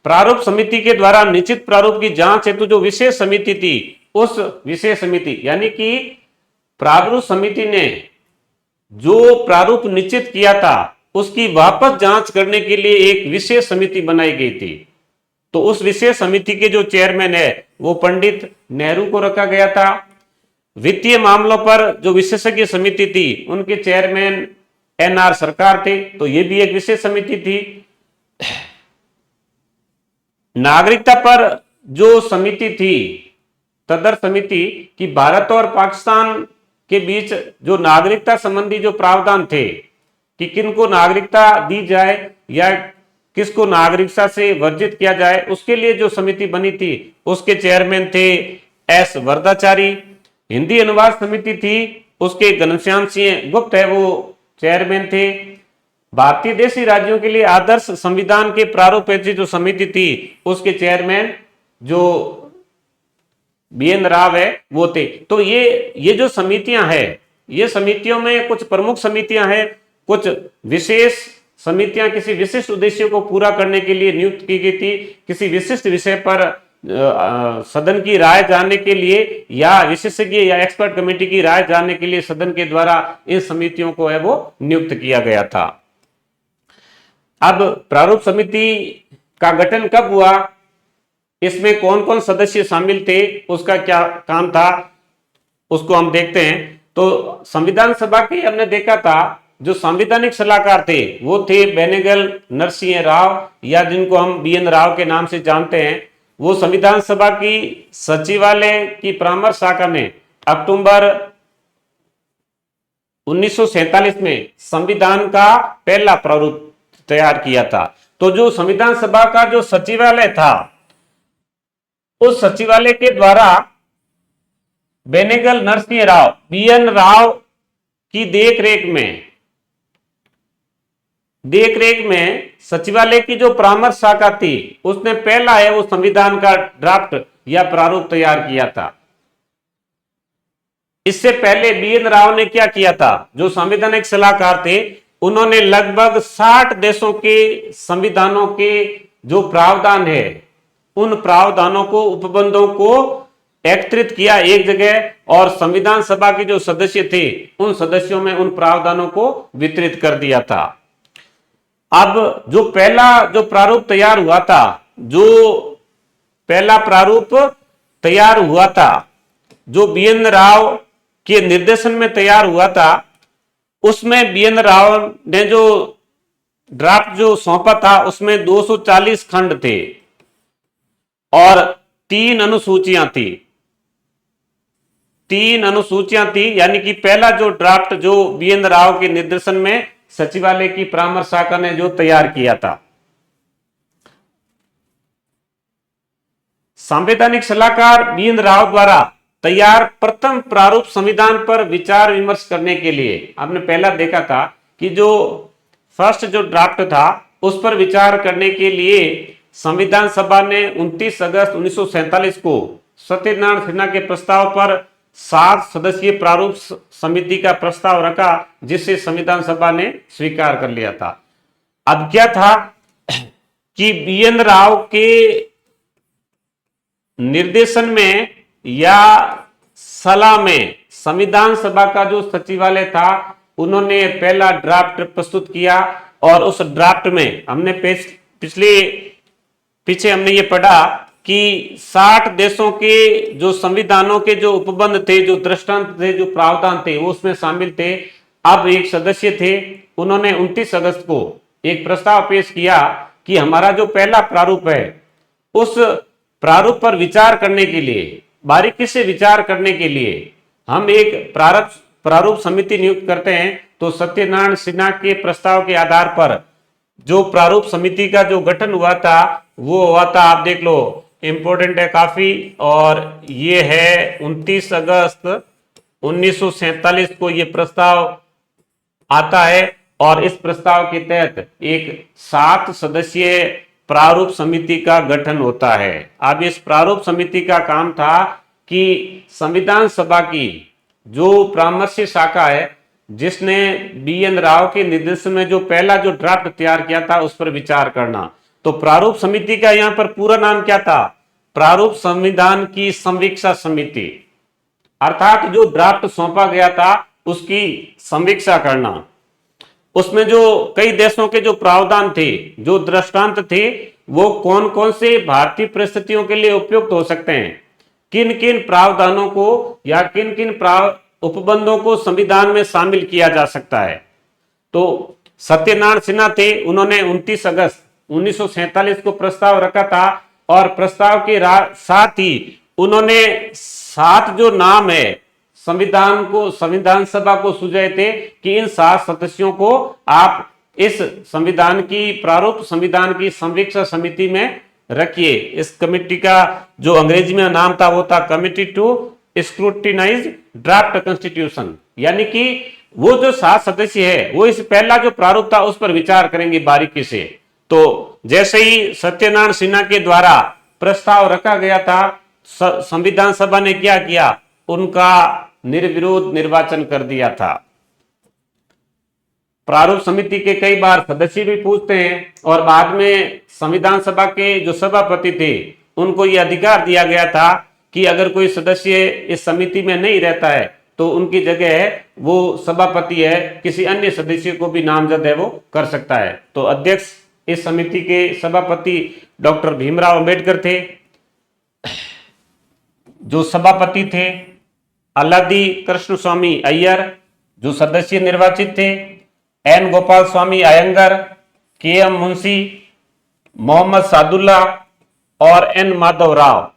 प्रारूप समिति के द्वारा निश्चित प्रारूप की जांच हेतु जो विशेष समिति थी उस विशेष समिति यानी कि प्रारूप समिति ने जो प्रारूप निश्चित किया था उसकी वापस जांच करने के लिए एक विशेष समिति बनाई गई थी। तो उस विशेष समिति के जो चेयरमैन है वो पंडित नेहरू को रखा गया था। वित्तीय मामलों पर जो विशेषज्ञ समिति थी उनके चेयरमैन NR सरकार थे, तो ये भी एक विशेष समिति थी। नागरिकता पर जो समिति थी तदर्थ समिति की भारत और पाकिस्तान के बीच जो नागरिकता संबंधी जो प्रावधान थे कि किनको नागरिकता दी जाए या किसको नागरिकता से वर्जित किया जाए उसके लिए जो समिति बनी थी उसके चेयरमैन थे S वरदाचारी। हिंदी अनुवाद समिति थी उसके घनश्याम सिंह गुप्त है वो चेयरमैन थे। भारतीय देशी राज्यों के लिए आदर्श संविधान के प्रारूप ऐसी जो समिति थी उसके चेयरमैन जो BN राव है वो थे। तो ये जो समितियां हैं ये समितियों में कुछ प्रमुख समितियां हैं, कुछ विशेष समितियां किसी विशिष्ट उद्देश्य को पूरा करने के लिए नियुक्त की गई थी। किसी विशिष्ट विषय पर सदन की राय जानने के लिए या विशेषज्ञ या एक्सपर्ट कमेटी की राय जानने के लिए सदन के द्वारा इन समितियों को है वो नियुक्त किया गया था। अब प्रारूप समिति का गठन कब हुआ, इसमें कौन कौन सदस्य शामिल थे, उसका क्या काम था, उसको हम देखते हैं। तो संविधान सभा के हमने देखा था जो संवैधानिक सलाहकार थे वो थे बेनेगल नरसिंह राव या जिनको हम BN राव के नाम से जानते हैं। वो संविधान सभा की सचिवालय की परामर्श शाखा ने अक्टूबर 1947 में संविधान का पहला प्रारूप तैयार किया था। तो जो संविधान सभा का जो सचिवालय था उस सचिवालय के द्वारा बेनेगल नरसिंह राव, BN राव की देखरेख में सचिवालय की जो परामर्श शाखा थी, उसने पहला है वो संविधान का ड्राफ्ट या प्रारूप तैयार किया था। इससे पहले BN राव ने क्या किया था, जो संवैधानिक सलाहकार थे, उन्होंने लगभग 60 देशों के संविधानों के जो प्रावधान है, उन प्रावधानों को, उपबंधों को एकत्रित किया एक जगह और संविधान सभा के जो सदस्य थे, उन सदस्यों में उन प्रावधानों को वितरित कर दिया था। अब जो पहला जो प्रारूप तैयार हुआ था, जो BN राव के निर्देशन में तैयार हुआ था, उसमें BN राव ने जो ड्राफ्ट जो सौंपा था, उसमें 240 खंड थे और 3 अनुसूचियां थी। यानी कि पहला जो ड्राफ्ट जो BN राव के निर्देशन में सचिवालय की परामर्श शाखा ने जो तैयार किया था। संवैधानिक सलाहकार BN राव द्वारा तैयार प्रथम प्रारूप संविधान पर विचार विमर्श करने के लिए, आपने पहला देखा था कि जो फर्स्ट जो ड्राफ्ट था, उस पर विचार करने के लिए संविधान सभा ने 29 अगस्त 1947 को सत्यनारायण सिन्हा के प्रस्ताव पर 7 सदस्यीय प्रारूप समिति का प्रस्ताव रखा, जिसे संविधान सभा ने स्वीकार कर लिया था। अब क्या था कि BN राव के निर्देशन में या सलाह में संविधान सभा का जो सचिवालय था, उन्होंने पहला ड्राफ्ट प्रस्तुत किया और उस ड्राफ्ट में हमने पीछे हमने ये पढ़ा कि 60 देशों के जो संविधानों के जो उपबंध थे, जो दृष्टांत थे, जो प्रावधान थे, वो उसमें शामिल थे। अब एक सदस्य थे, उन्होंने 29 अगस्त को एक प्रस्ताव पेश किया कि हमारा जो पहला प्रारूप है, उस प्रारूप पर विचार करने के लिए, बारीकी से विचार करने के लिए हम एक प्रारूप समिति नियुक्त करते हैं। तो सत्यनारायण सिन्हा के प्रस्ताव के आधार पर जो प्रारूप समिति का जो गठन हुआ था, वो हुआ था, आप देख लो, इंपॉर्टेंट है काफी, और ये है 29 अगस्त 1947 को ये प्रस्ताव आता है और इस प्रस्ताव के तहत एक 7 सदस्यीय प्रारूप समिति का गठन होता है। अब इस प्रारूप समिति का काम था कि संविधान सभा की जो परामर्श शाखा है, जिसने BN राव के निर्देशन में जो पहला जो ड्राफ्ट तैयार किया था, उस पर विचार करना। तो प्रारूप समिति का यहां पर पूरा नाम क्या था? प्रारूप संविधान की संवीक्षा समिति, अर्थात जो ड्राफ्ट सौंपा गया था उसकी संवीक्षा करना। उसमें जो कई देशों के जो प्रावधान थे, जो दृष्टांत थे, वो कौन कौन से भारतीय परिस्थितियों के लिए उपयुक्त हो सकते हैं, किन किन प्रावधानों को या किन किन उपबंधों को संविधान में शामिल किया जा सकता है। तो सत्यनारायण सिन्हा थे, उन्होंने 29 अगस्त 1947 को प्रस्ताव रखा था और प्रस्ताव के साथ ही उन्होंने 7 जो नाम है संविधान सभा को सुझाए थे कि इन 7 सदस्यों को आप इस प्रारूप संविधान की संवीक्षा समिति में रखिए। इस कमेटी का जो अंग्रेजी में नाम था वो था committee to scrutinise draft constitution, यानी कि वो जो 7 सदस्य है वो इस पहला जो प्रारूप था उस पर विचार करेंगे बारीकी से। तो जैसे ही सत्यनारायण सिन्हा के द्वारा प्रस्ताव रखा गया था, संविधान सभा ने क्या किया, उनका निर्विरोध निर्वाचन कर दिया था। प्रारूप समिति के कई बार सदस्य भी पूछते हैं और बाद में संविधान सभा के जो सभापति थे उनको यह अधिकार दिया गया था कि अगर कोई सदस्य इस समिति में नहीं रहता है तो उनकी जगह है वो सभापति है, किसी अन्य सदस्य को भी नामजद है वो कर सकता है। तो अध्यक्ष इस समिति के सभापति डॉक्टर भीमराव अंबेडकर थे। जो सभापति थे अल्लादी कृष्ण स्वामी अय्यर, जो सदस्य निर्वाचित थे एन गोपाल स्वामी अयंगर, KM मुंशी, मोहम्मद सादुल्ला और एन माधव राव।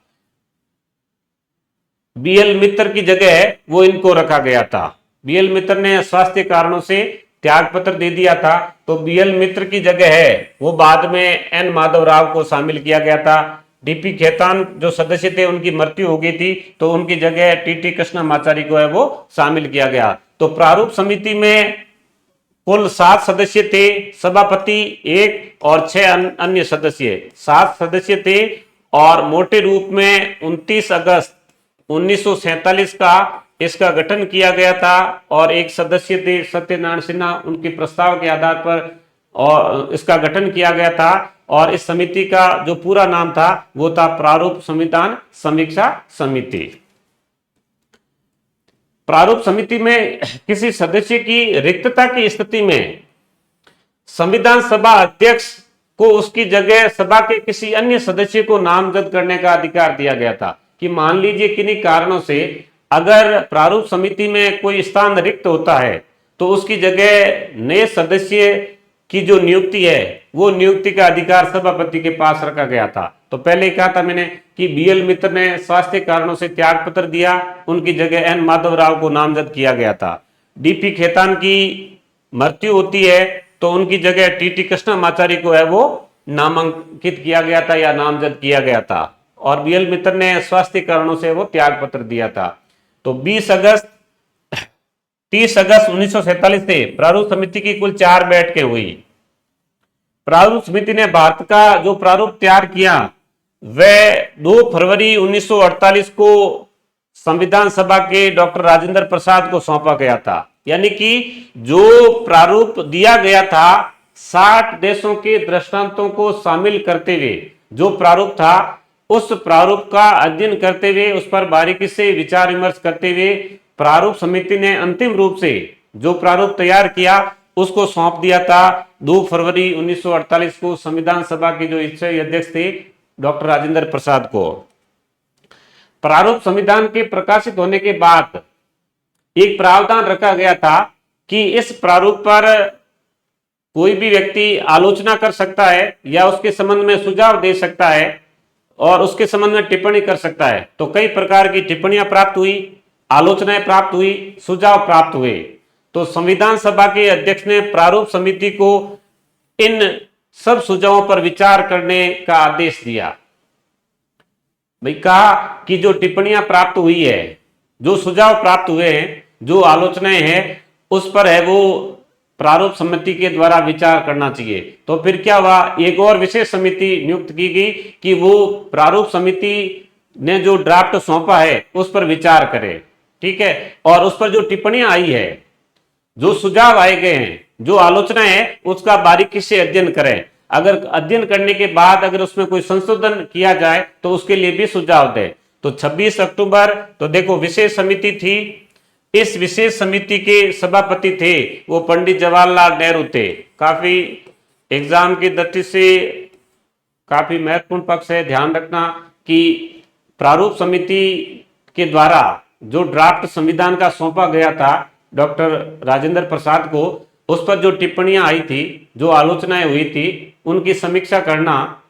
BL मित्र की जगह वो इनको रखा गया था। BL मित्र ने स्वास्थ्य कारणों से त्याग पत्र दे दिया था, तो BL मित्र की जगह है वो बाद में एन माधव राव को शामिल किया गया था, डीपी खेतान जो सदस्य थे उनकी मृत्यु हो गई थी, तो उनकी जगह टीटी कृष्णमाचारी को है वो शामिल किया गया। तो प्रारूप समिति में कुल 7 सदस्य थे, सभापति 1 और 6 अन्य सदस्य, 7 सदस्य थे। और मोटे रूप में 29 अगस्त 1947 का इसका गठन किया गया था। और एक सदस्य थे सत्यनारायण सिन्हा, उनके प्रस्ताव के आधार पर और इसका गठन किया गया था। और इस समिति का जो पूरा नाम था वो था प्रारूप संविधान समीक्षा समिति। प्रारूप समिति में किसी सदस्य की रिक्तता की स्थिति में संविधान सभा अध्यक्ष को उसकी जगह सभा के किसी अन्य सदस्य को नामजद करने का अधिकार दिया गया था। कि मान लीजिए किन्हीं कारणों से अगर प्रारूप समिति में कोई स्थान रिक्त होता है तो उसकी जगह नए सदस्य की जो नियुक्ति है वो नियुक्ति का अधिकार सभापति के पास रखा गया था। तो पहले कहा था मैंने कि बीएल मित्र ने स्वास्थ्य कारणों से त्याग पत्र दिया, उनकी जगह एन माधव राव को नामजद किया गया था। डीपी खेतान की मृत्यु होती है तो उनकी जगह टीटी कृष्णमाचारी को है वो नामांकित किया गया था या नामजद किया गया था। और बीएल मित्र ने स्वास्थ्य कारणों से वो त्याग पत्र दिया था। तो 30 अगस्त 1947 से प्रारूप समिति की कुल 4 बैठकें हुई। प्रारूप समिति ने भारत का जो प्रारूप तैयार किया वह 2 फरवरी 1948 को संविधान सभा के डॉक्टर राजेंद्र प्रसाद को सौंपा गया था। यानी कि जो प्रारूप दिया गया था 60 देशों के दृष्टांतों को शामिल करते हुए जो प्रारूप था, उस प्रारूप का अध्ययन करते हुए उस पर बारीकी से विचार विमर्श करते हुए प्रारूप समिति ने अंतिम रूप से जो प्रारूप तैयार किया उसको सौंप दिया था 2 फरवरी 1948 को संविधान सभा के जो स्थायी अध्यक्ष थे डॉक्टर राजेंद्र प्रसाद को। प्रारूप संविधान के प्रकाशित होने के बाद एक प्रावधान रखा गया था कि इस प्रारूप पर कोई भी व्यक्ति आलोचना कर सकता है या उसके संबंध में सुझाव दे सकता है और उसके संबंध में टिप्पणी कर सकता है। तो कई प्रकार की टिप्पणियां प्राप्त हुई, आलोचनाएं प्राप्त हुई, सुझाव प्राप्त हुए। तो संविधान सभा के अध्यक्ष ने प्रारूप समिति को इन सब सुझावों पर विचार करने का आदेश दिया। भाई कहा कि जो टिप्पणियां प्राप्त हुई है, जो सुझाव प्राप्त हुए हैं, जो आलोचनाएं हैं, उस पर है वो प्रारूप समिति के द्वारा विचार करना चाहिए। तो फिर क्या हुआ, एक और विशेष समिति नियुक्त की गई कि वो प्रारूप समिति ने जो ड्राफ्ट सौंपा है उस पर विचार करे। ठीक है, और उस पर जो टिप्पणियां आई है, जो सुझाव आए गए हैं, जो आलोचना है, उसका बारीकी से अध्ययन करें। अगर अध्ययन करने के बाद अगर उसमें कोई संशोधन किया जाए तो उसके लिए भी सुझाव दें। तो 26 अक्टूबर तो देखो विशेष समिति थी। इस विशेष समिति के सभापति थे वो पंडित जवाहरलाल नेहरू थे। काफी एग्जाम की दृष्टि से काफी महत्वपूर्ण पक्ष है, ध्यान रखना कि प्रारूप समिति के द्वारा जो ड्राफ्ट संविधान का सौंपा गया था डॉक्टर राजेंद्र प्रसाद को, उस पर जो टिप्पणियां आई थी, जो आलोचनाएं हुई थी, उनकी समीक्षा करना,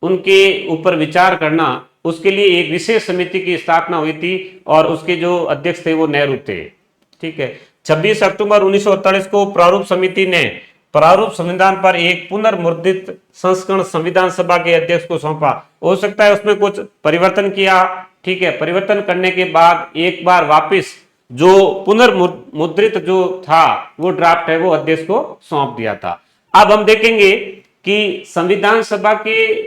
उनके ऊपर विचार करना, उसके लिए एक विशेष समिति की स्थापना हुई थी और उसके जो अध्यक्ष थे वो नेहरू थे। ठीक है, 26 अक्टूबर 1948 को प्रारूप समिति ने प्रारूप संविधान पर एक पुनर्मुद्रित संस्करण संविधान सभा के अध्यक्ष को सौंपा। हो सकता है उसमें कुछ परिवर्तन किया। ठीक है, परिवर्तन करने के बाद एक बार वापस जो पुनर्मुद्रित जो था वो ड्राफ्ट है वो अध्यक्ष को सौंप दिया था। अब हम देखेंगे कि संविधान सभा के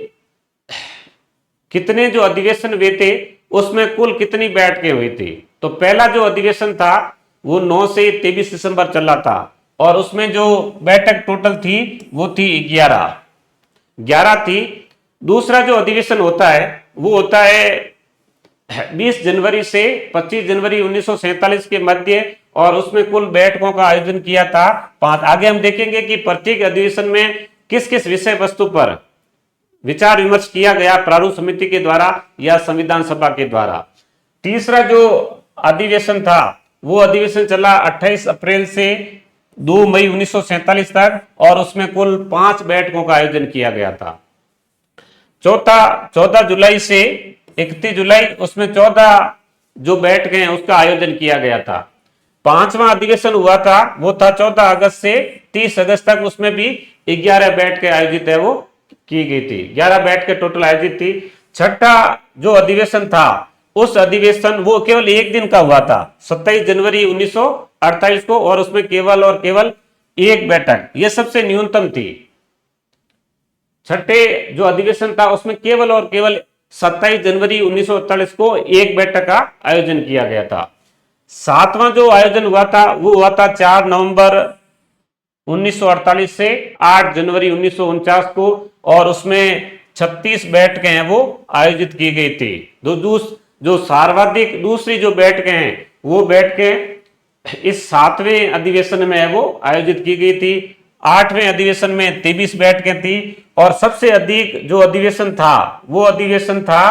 कितने जो अधिवेशन हुए थे उसमें कुल कितनी बैठकें हुई थी। तो पहला जो अधिवेशन था वो 9 से 23 दिसंबर चला था और उसमें जो बैठक टोटल थी वो थी 11 थी। दूसरा जो अधिवेशन होता है वो होता है 20 जनवरी से 25 जनवरी 1947 के मध्य और उसमें कुल बैठकों का आयोजन किया था 5। आगे हम देखेंगे कि प्रत्येक अधिवेशन में किस किस विषय वस्तु पर विचार विमर्श किया गया प्रारूप समिति के द्वारा या संविधान सभा के द्वारा। तीसरा जो अधिवेशन था वो अधिवेशन चला 28 अप्रैल से 2 मई 1947 तक और उसमें कुल 5 बैठकों का आयोजन किया गया था। चौथा 14 जुलाई से 31 जुलाई उसमें 14 जो बैठकें हैं उसका आयोजन किया गया था। 5वां अधिवेशन हुआ था वो था 14 अगस्त से 30 अगस्त तक, उसमें भी 11 बैठकें आयोजित है वो की गई थी। 11 बैठकें टोटल आयोजित थी। छठा जो अधिवेशन था, उस अधिवेशन वो केवल एक दिन का हुआ था, 27 जनवरी 1948 को, और उसमें केवल और केवल एक बैठक, यह सबसे न्यूनतम थी। छठे जो अधिवेशन था उसमें केवल और केवल 27 जनवरी 1948 को एक बैठक का आयोजन किया गया था। सातवां जो आयोजन हुआ था वो हुआ था 4 नवंबर 1948 से 8 जनवरी 1949 को, और उसमें 36 बैठकें हैं वो आयोजित की गई थी। जो सर्वाधिक दूसरी जो बैठकें हैं वो बैठकें इस 7वें अधिवेशन में है वो आयोजित की गई थी। 8वें अधिवेशन में 23 बैठकें थी, और सबसे अधिक जो अधिवेशन था वो अधिवेशन था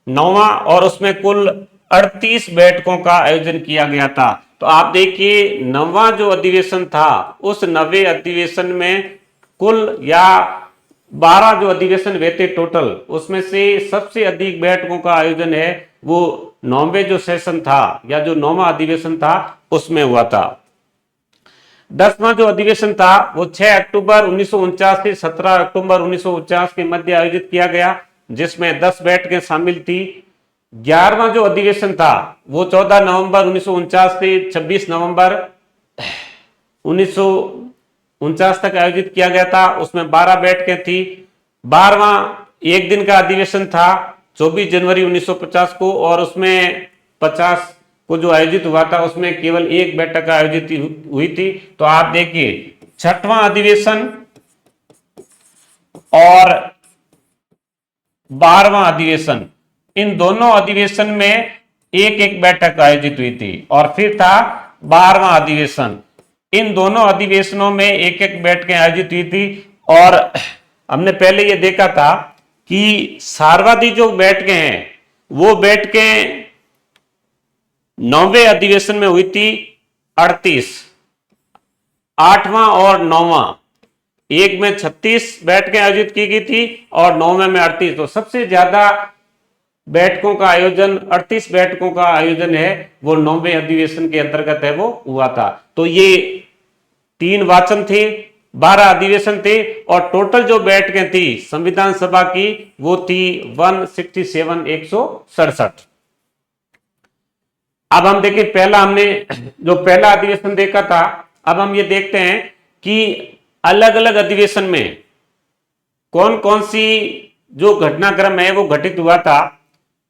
9वां, और उसमें कुल 38 बैठकों का आयोजन किया गया था। तो आप देखिए 9वां जो अधिवेशन था, उस 9वें अधिवेशन में कुल या 12 जो अधिवेशन हुए थे टोटल, उसमें से सबसे अधिक बैठकों का आयोजन है वो 9वें जो सेशन था या जो 9वां अधिवेशन था उसमें हुआ था। 10वां जो अधिवेशन था वो 6 अक्टूबर 1949 से 17 अक्टूबर 1949 के मध्य आयोजित किया गया, जिसमें 10 बैठकें शामिल थी। 11वां जो अधिवेशन था वो 14 नवंबर 1949 से 26 नवंबर 1949 तक आयोजित किया गया था, उसमें 12 बैठकें थी। 12वां एक दिन का अधिवेशन था 24 जनवरी 1950 को, और उसमें 50 को जो आयोजित हुआ था उसमें केवल एक बैठक आयोजित हुई थी। तो आप देखिए 6वां अधिवेशन और 12वां अधिवेशन, इन दोनों अधिवेशन में एक एक बैठक आयोजित हुई थी, और फिर था 12वां अधिवेशन, इन दोनों अधिवेशनों में एक एक बैठकें आयोजित हुई थी। और हमने पहले ये देखा था कि सर्वाधिक जो बैठकें हैं वो बैठकें 9वें अधिवेशन में हुई थी 38, 8वां और 9वां, एक में 36 बैठकें आयोजित की गई थी और 9वें में 38। तो सबसे ज्यादा बैठकों का आयोजन 38 बैठकों का आयोजन है वो 9वें अधिवेशन के अंतर्गत है वो हुआ था। तो ये 3 वाचन थे, 12 अधिवेशन थे, और टोटल जो बैठकें थी संविधान सभा की वो थी 167, 167। अब हम देखें हमने जो पहला अधिवेशन देखा था, अब हम ये देखते हैं कि अलग अलग अधिवेशन में कौन कौन सी जो घटनाक्रम है वो घटित हुआ था,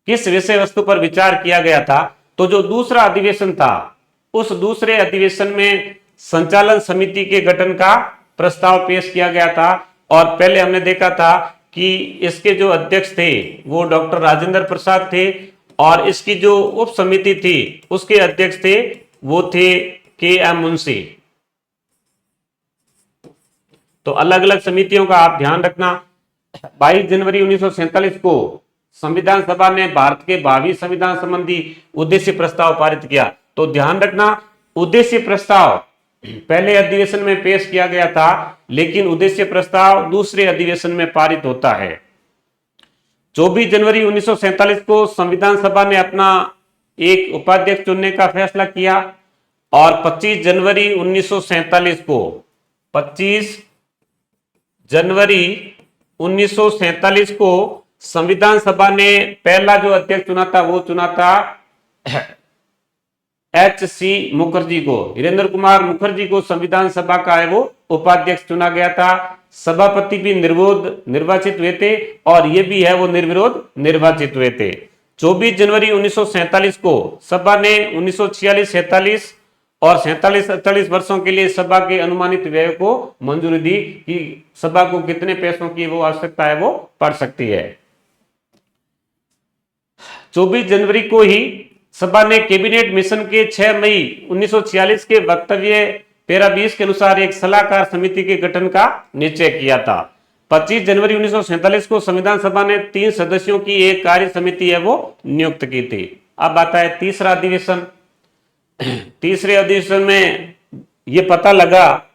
किस विषय वस्तु पर विचार किया गया था। तो जो दूसरा अधिवेशन था उस दूसरे अधिवेशन में संचालन समिति के गठन का प्रस्ताव पेश किया गया था, और पहले हमने देखा था कि इसके जो अध्यक्ष थे वो डॉक्टर राजेंद्र प्रसाद थे, और इसकी जो उप समिति थी उसके अध्यक्ष थे वो थे के.एम. मुंशी। तो अलग अलग समितियों का आप ध्यान रखना। 22 जनवरी 1947 को संविधान सभा ने भारत के भावी संविधान संबंधी उद्देश्य प्रस्ताव पारित किया। तो ध्यान रखना, उद्देश्य प्रस्ताव पहले अधिवेशन में पेश किया गया था, लेकिन उद्देश्य प्रस्ताव दूसरे अधिवेशन में पारित होता है। 24 जनवरी 1947 को संविधान सभा ने अपना एक उपाध्यक्ष चुनने का फैसला किया, और 25 जनवरी 1947 को 25 जनवरी 1947 को संविधान सभा ने पहला जो अध्यक्ष चुना था वो चुना था H.C. मुखर्जी को, वीरेंद्र कुमार मुखर्जी को संविधान सभा का है वो उपाध्यक्ष चुना गया था। सभापति भी निर्विरोध निर्वाचित हुए थे, और ये भी है वो निर्विरोध निर्वाचित हुए थे। 24 जनवरी 1947 को सभा ने 1946-47 और 47-48 वर्षों के लिए सभा के अनुमानित व्यय को मंजूरी दी कि सभा को कितने पैसों की वो आवश्यकता है वो पड़ सकती है। 24 जनवरी को ही सभा ने कैबिनेट मिशन के 6 मई 1946 के वक्तव्य पैरा 20 के अनुसार एक सलाहकार समिति के गठन का निश्चय किया था। 25 जनवरी 1947 को संविधान सभा ने 3 सदस्यों की एक कार्य समिति है वो नियुक्त की थी। अब आता है तीसरा अधिवेशन। तीसरे अधिवेशन में ये पता लगा,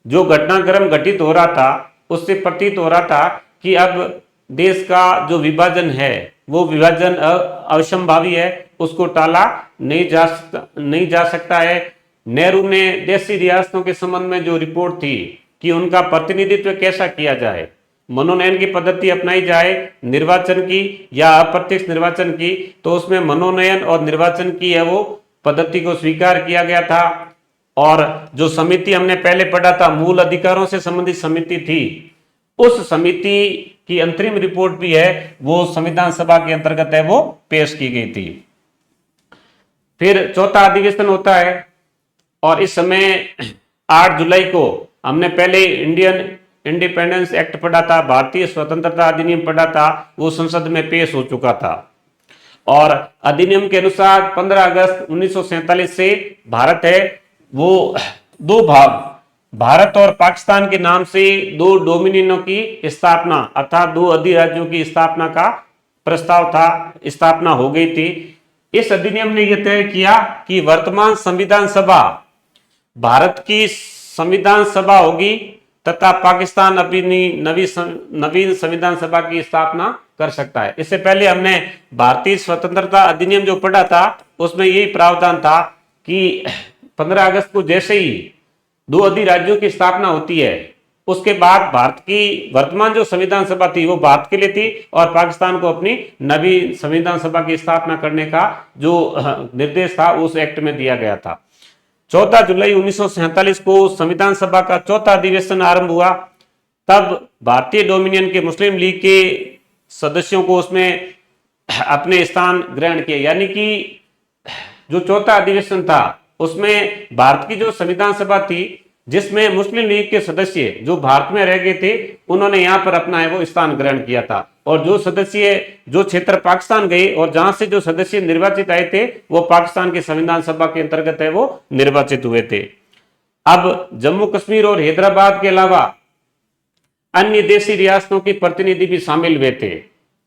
जो घटनाक्रम घटित हो रहा था उससे प्रतीत हो रहा था कि अब देश का जो विभाजन है वो विभाजन असंभावी है, उसको टाला नहीं जा सकता है। नेहरू ने देशी रियासतों के संबंध में जो रिपोर्ट थी कि उनका प्रतिनिधित्व कैसा किया जाए, मनोनयन की पद्धति अपनाई जाए, निर्वाचन की या अप्रत्यक्ष निर्वाचन की, तो उसमें मनोनयन और निर्वाचन की है वो पद्धति को स्वीकार किया गया था। और जो समिति हमने पहले पढ़ा था, मूल अधिकारों से संबंधित समिति थी, उस समिति की अंतरिम रिपोर्ट भी है वो संविधान सभा के अंतर्गत है वो पेश की गई थी। फिर चौथा अधिवेशन होता है और इस समय 8 जुलाई को हमने पहले इंडियन इंडिपेंडेंस एक्ट पढ़ा था, भारतीय स्वतंत्रता अधिनियम पढ़ा था, वो संसद में पेश हो चुका था। और अधिनियम के अनुसार 15 अगस्त 1947 से भारत है वो दो भाग, भारत और पाकिस्तान के नाम से दो डोमिनियनों की स्थापना अर्थात दो अधिराज्यों की स्थापना का प्रस्ताव था, स्थापना हो गई थी। इस अधिनियम ने यह तय किया कि वर्तमान संविधान सभा भारत की संविधान सभा होगी तथा पाकिस्तान अपनी नवीन संविधान सभा की स्थापना कर सकता है। इससे पहले हमने भारतीय स्वतंत्रता अधिनियम जो पढ़ा था उसमें यही प्रावधान था कि 15 अगस्त को जैसे ही दो अधिराज्यों की स्थापना होती है उसके बाद भारत की वर्तमान जो संविधान सभा थी वो भारत के लिए थी और पाकिस्तान को अपनी नवी संविधान सभा की स्थापना करने का जो निर्देश था उस एक्ट में दिया गया था। 14 जुलाई 1947 को संविधान सभा का चौथा अधिवेशन आरंभ हुआ। तब भारतीय डोमिनियन के मुस्लिम लीग के सदस्यों को उसमें अपने स्थान ग्रहण किए, यानी कि जो चौथा अधिवेशन था उसमें भारत की जो संविधान सभा थी जिसमें मुस्लिम लीग के सदस्य जो भारत में रह गए थे उन्होंने यहाँ पर अपना है वो स्थान ग्रहण किया था। और जो सदस्य जो क्षेत्र पाकिस्तान गए और जहां से जो सदस्य निर्वाचित आए थे वो पाकिस्तान की संविधान सभा के अंतर्गत है वो निर्वाचित हुए थे। अब जम्मू कश्मीर और हैदराबाद के अलावा अन्य देशी रियासतों की प्रतिनिधि भी शामिल हुए थे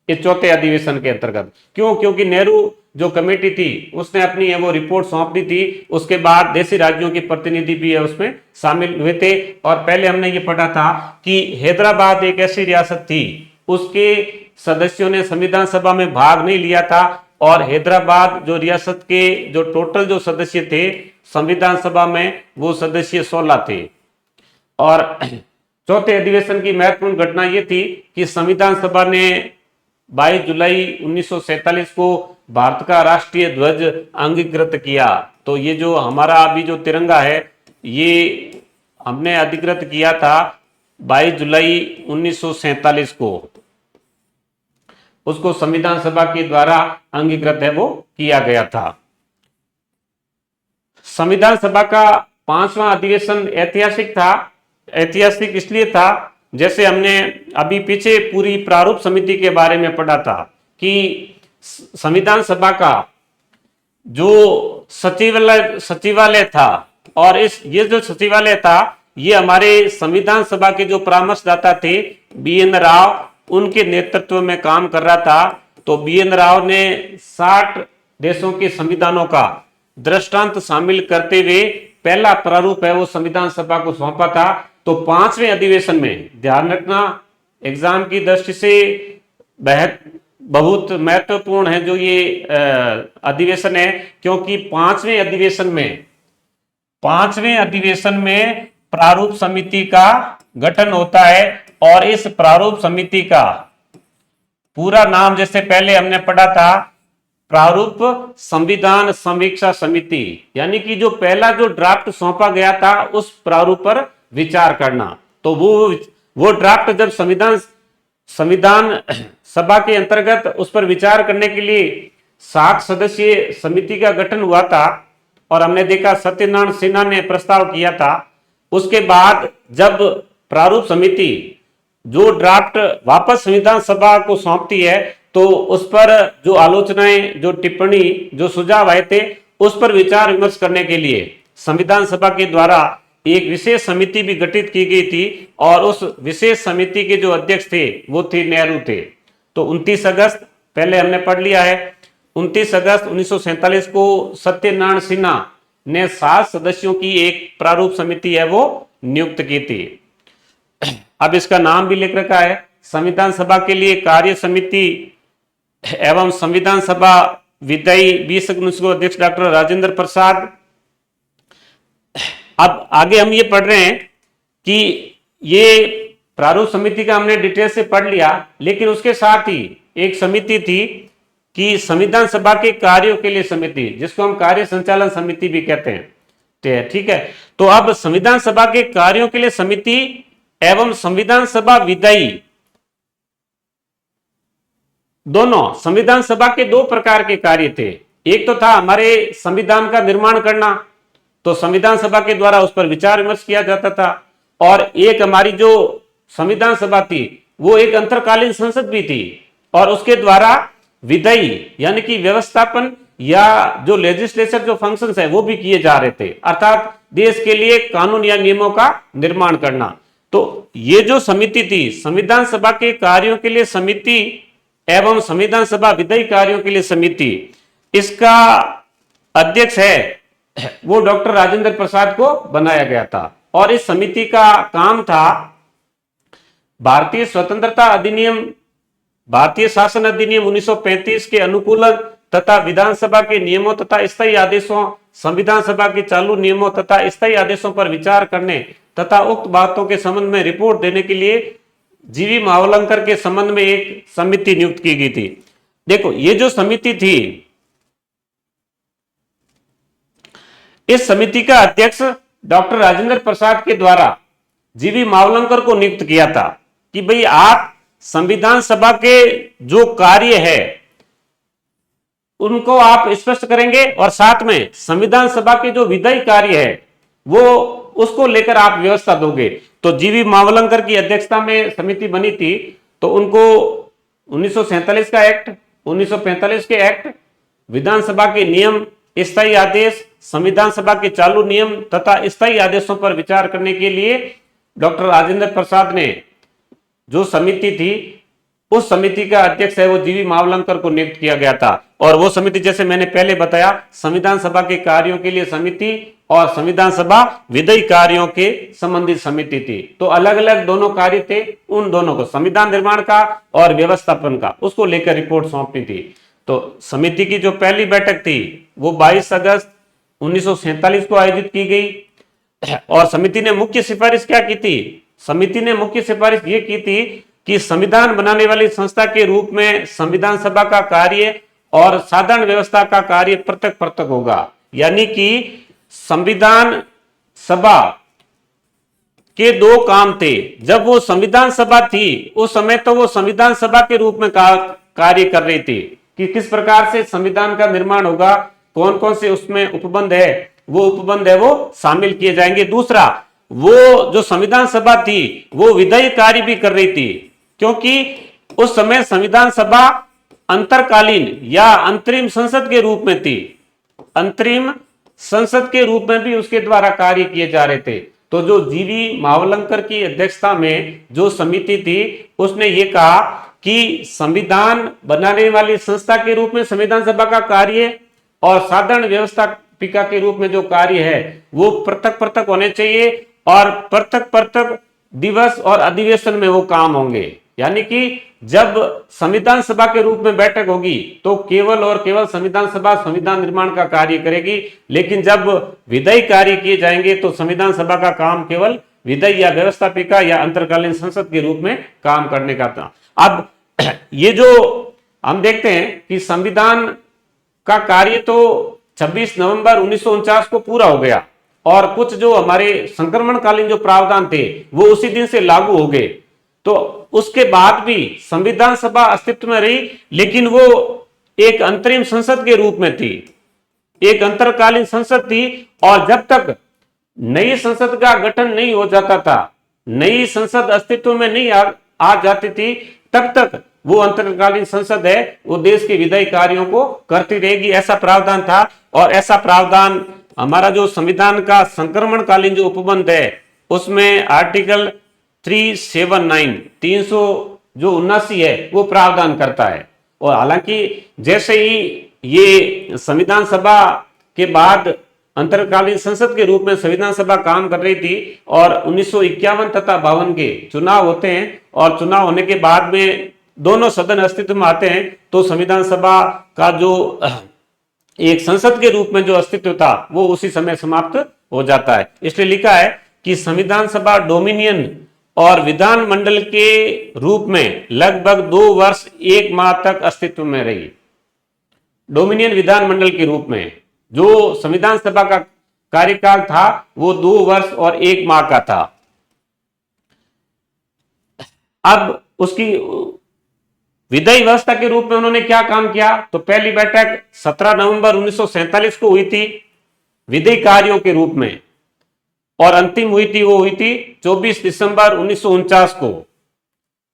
इस चौथे अधिवेशन के अंतर्गत। क्यों? क्योंकि नेहरू जो कमेटी थी उसने अपनी है वो रिपोर्ट सौंप दी थी, उसके बाद देशी राज्यों के प्रतिनिधि भी है उसमें शामिल हुए थे। और पहले हमने ये पढ़ा था कि हैदराबाद एक ऐसी रियासत थी उसके सदस्यों ने संविधान सभा में भाग नहीं लिया था और हैदराबाद जो रियासत के जो टोटल जो सदस्य थे संविधान सभा में वो सदस्य 16 थे। और चौथे अधिवेशन की महत्वपूर्ण घटना यह थी कि संविधान सभा ने 22 जुलाई 1947 को भारत का राष्ट्रीय ध्वज अंगीकृत किया। तो ये जो हमारा अभी जो तिरंगा है ये हमने अधिकृत किया था 22 जुलाई 1947 को, उसको संविधान सभा के द्वारा अंगीकृत है वो किया गया था। संविधान सभा का 5वां अधिवेशन ऐतिहासिक था। ऐतिहासिक इसलिए था जैसे हमने अभी पीछे पूरी प्रारूप समिति के बारे में पढ़ा था कि संविधान सभा का जो सचिवालय था और ये जो सचिवालय था ये हमारे संविधान सभा के जो परामर्शदाता थे BN राव उनके नेतृत्व में काम कर रहा था। तो BN राव ने 60 देशों के संविधानों का दृष्टांत शामिल करते हुए पहला प्रारूप है वो संविधान सभा को सौंपा था। तो 5वें अधिवेशन में ध्यान रखना एग्जाम की दृष्टि से बहुत महत्वपूर्ण है जो ये अधिवेशन है, क्योंकि 5वें अधिवेशन में प्रारूप समिति का गठन होता है और इस प्रारूप समिति का पूरा नाम जैसे पहले हमने पढ़ा था प्रारूप संविधान समीक्षा समिति, यानी कि जो पहला जो ड्राफ्ट सौंपा गया था उस प्रारूप पर विचार करना। तो वो ड्राफ्ट जब संविधान सभा के अंतर्गत उस पर विचार करने के लिए 7 सदस्यीय समिति का गठन हुआ था और हमने देखा सत्यनारायण सिन्हा ने प्रस्ताव किया था। उसके बाद जब प्रारूप समिति जो ड्राफ्ट वापस संविधान सभा को सौंपती है तो उस पर जो आलोचनाएं, जो टिप्पणी, जो सुझाव आए थे उस पर विचार विमर्श करने के लिए संविधान सभा के द्वारा एक विशेष समिति भी गठित की गई थी और उस विशेष समिति के जो अध्यक्ष थे वो थे नेहरू थे। तो 29 अगस्त पहले हमने पढ़ लिया है, 29 अगस्त 1947 को सत्यनारायण सिन्हा ने 7 सदस्यों की एक प्रारूप समिति है वो नियुक्त की थी। अब इसका नाम भी लिख रखा है संविधान सभा के लिए कार्य समिति एवं संविधान सभा विदाई 20 अगस्त को अध्यक्ष डॉक्टर राजेंद्र प्रसाद। अब आगे हम ये पढ़ रहे हैं कि ये प्रारूप समिति का हमने डिटेल से पढ़ लिया, लेकिन उसके साथ ही एक समिति थी कि संविधान सभा के कार्यों के लिए समिति, जिसको हम कार्य संचालन समिति भी कहते हैं। ठीक है, तो अब संविधान सभा के कार्यों के लिए समिति एवं संविधान सभा विधायी, दोनों संविधान सभा के दो प्रकार के कार्य थे। एक तो था हमारे संविधान का निर्माण करना, तो संविधान सभा के द्वारा उस पर विचार विमर्श किया जाता था, और एक हमारी जो संविधान सभा थी वो एक अंतरकालीन संसद भी थी, और उसके द्वारा विधायी यानी कि व्यवस्थापन या जो लेजिस्लेचर जो फंक्शंस है वो भी किए जा रहे थे, अर्थात देश के लिए कानून या नियमों का निर्माण करना। तो ये जो समिति थी, संविधान सभा के कार्यों के लिए समिति एवं संविधान सभा विधायी कार्यों के लिए समिति, इसका अध्यक्ष है वो डॉक्टर राजेंद्र प्रसाद को बनाया गया था। और इस समिति का काम था भारतीय स्वतंत्रता अधिनियम, भारतीय शासन अधिनियम 1935 के अनुकूलन तथा विधानसभा के नियमों तथा स्थायी आदेशों, संविधान सभा के चालू नियमों तथा स्थायी आदेशों पर विचार करने तथा उक्त बातों के संबंध में रिपोर्ट देने के लिए जीवी मावलंकर के संबंध में एक समिति नियुक्त की गई थी। देखो, ये जो समिति थी, इस समिति का अध्यक्ष डॉक्टर राजेंद्र प्रसाद के द्वारा जीवी मावलंकर को नियुक्त किया था कि भाई आप संविधान सभा के जो कार्य है उनको आप स्पष्ट करेंगे, और साथ में संविधान सभा के जो विधायी कार्य है वो उसको लेकर आप व्यवस्था दोगे। तो जीवी मावलंकर की अध्यक्षता में समिति बनी थी। तो उनको 1947 का एक्ट, 1945 के एक्ट, विधानसभा के नियम, स्थायी आदेश, संविधान सभा के चालू नियम तथा स्थायी आदेशों पर विचार करने के लिए डॉक्टर राजेंद्र प्रसाद ने जो समिति थी, उस समिति का अध्यक्ष है वो जीवी मावलंकर को नियुक्त किया गया था। और वो समिति, जैसे मैंने पहले बताया, संविधान सभा के कार्यों के लिए समिति और संविधान सभा विधायी कार्यों के संबंधित समिति थी। तो अलग अलग दोनों कार्य थे, उन दोनों को, संविधान निर्माण का और व्यवस्थापन का, उसको लेकर रिपोर्ट सौंपनी थी। तो समिति की जो पहली बैठक थी वो 22 अगस्त 1947 को आयोजित की गई। और समिति ने मुख्य सिफारिश क्या की थी? समिति ने मुख्य सिफारिश ये की थी कि संविधान बनाने वाली संस्था के रूप में संविधान सभा का कार्य और साधारण व्यवस्था का कार्य पृथक पृथक होगा। यानी कि संविधान सभा के दो काम थे। जब वो संविधान सभा थी उस समय तो वो संविधान सभा के रूप में कार्य कर रही थी कि किस प्रकार से संविधान का निर्माण होगा, कौन कौन से उसमें उपबंध है वो शामिल किए जाएंगे। दूसरा, वो जो संविधान सभा थी वो विधायी कार्य भी कर रही थी, क्योंकि उस समय संविधान सभा अंतरकालीन या अंतरिम संसद के रूप में थी। अंतरिम संसद के रूप में भी उसके द्वारा कार्य किए जा रहे थे। तो जो जीवी मावलंकर की अध्यक्षता में जो समिति थी उसने ये कहा कि संविधान बनाने वाली संस्था के रूप में संविधान सभा का कार्य और साधारण व्यवस्थापिका के रूप में जो कार्य है वो पृथक पृथक होने चाहिए, और पृथक पृथक दिवस और अधिवेशन में वो काम होंगे। यानी कि जब संविधान सभा के रूप में बैठक होगी तो केवल और केवल संविधान सभा संविधान निर्माण का कार्य करेगी, लेकिन जब विधायी कार्य किए जाएंगे तो संविधान सभा का काम केवल विधायी या व्यवस्थापिका या अंतरकालीन संसद के रूप में काम करने का था। अब ये जो हम देखते हैं कि संविधान का कार्य तो 26 नवंबर 1949 को पूरा हो गया, और कुछ जो हमारे संक्रमणकालीन जो प्रावधान थे वो उसी दिन से लागू हो गए। तो उसके बाद भी संविधान सभा अस्तित्व में रही, लेकिन वो एक अंतरिम संसद के रूप में थी, एक अंतरकालीन संसद थी। और जब तक नई संसद का गठन नहीं हो जाता था, नई संसद अस्तित्व में नहीं आ जाती थी, तब तक वो अंतरकालीन संसद है वो देश के विधायी कार्यों को करती रहेगी, ऐसा प्रावधान था। और ऐसा प्रावधान हमारा जो संविधान का संक्रमणकालीन जो उपबंध है उसमें आर्टिकल 379 379 है वो प्रावधान करता है। और हालांकि जैसे ही ये संविधान सभा के बाद अंतरकालीन संसद के रूप में संविधान सभा काम कर रही थी, और 1951 तथा 52 के चुनाव होते हैं, और चुनाव होने के बाद में दोनों सदन अस्तित्व में आते हैं, तो संविधान सभा का जो एक संसद के रूप में जो अस्तित्व था वो उसी समय समाप्त हो जाता है। इसलिए लिखा है कि संविधान सभा डोमिनियन और विधानमंडल के रूप में लगभग 2 वर्ष 1 माह तक अस्तित्व में रही। डोमिनियन विधानमंडल के रूप में जो संविधान सभा का कार्यकाल था वो 2 वर्ष और 1 माह का था। अब उसकी विधायी व्यवस्था के रूप में उन्होंने क्या काम किया, तो पहली बैठक 17 नवंबर 1947 को हुई थी विधायी कार्यों के रूप में, और अंतिम हुई थी 24 दिसंबर 1949 को,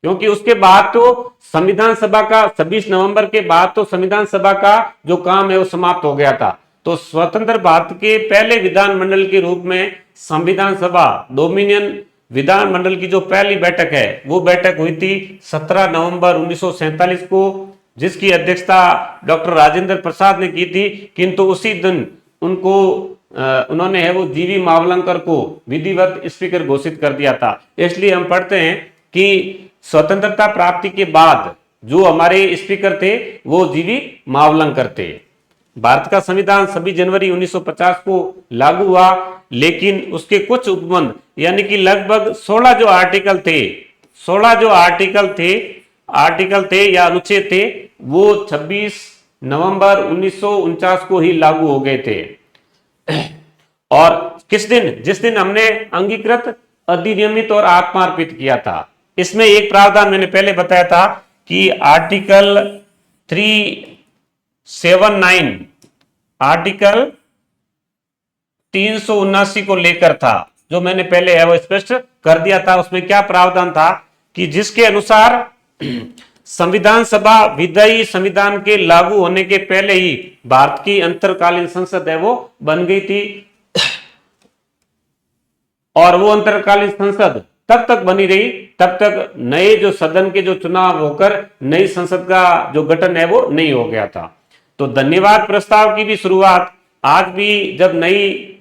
क्योंकि उसके बाद तो संविधान सभा का 26 नवंबर के बाद तो संविधान सभा का जो काम है वो समाप्त हो गया था। तो स्वतंत्र भारत के पहले विधानमंडल के रूप में संविधान सभा डोमिनियन विधानमंडल की जो पहली बैठक है वो बैठक हुई थी 17 नवंबर 1947 को, जिसकी अध्यक्षता डॉक्टर राजेंद्र प्रसाद ने की थी। किंतु उसी दिन उन्होंने है वो जीवी मावलंकर को विधिवत स्पीकर घोषित कर दिया था। इसलिए हम पढ़ते हैं कि स्वतंत्रता प्राप्ति के बाद जो हमारे स्पीकर थे वो जीवी मावलंकर थे। भारत का संविधान 26 जनवरी 1950 को लागू हुआ, लेकिन उसके कुछ उपबंध यानी कि लगभग 16 जो आर्टिकल थे या अनुच्छेद थे वो 26 नवंबर 1949 को ही लागू हो गए थे। और जिस दिन हमने अंगीकृत, अधिनियमित और आत्मार्पित किया था। इसमें एक प्रावधान मैंने पहले बताया था कि आर्टिकल 379 को लेकर था, जो मैंने पहले है वो स्पष्ट कर दिया था। उसमें क्या प्रावधान था कि जिसके अनुसार संविधान सभा विधायी संविधान के लागू होने के पहले ही भारत की अंतरकालीन संसद है वो बन गई थी, और वो अंतरकालीन संसद तब तक बनी रही तब तक नए जो सदन के जो चुनाव होकर नई संसद का जो गठन है वो नहीं हो गया था। तो धन्यवाद प्रस्ताव की भी शुरुआत आज भी जब नई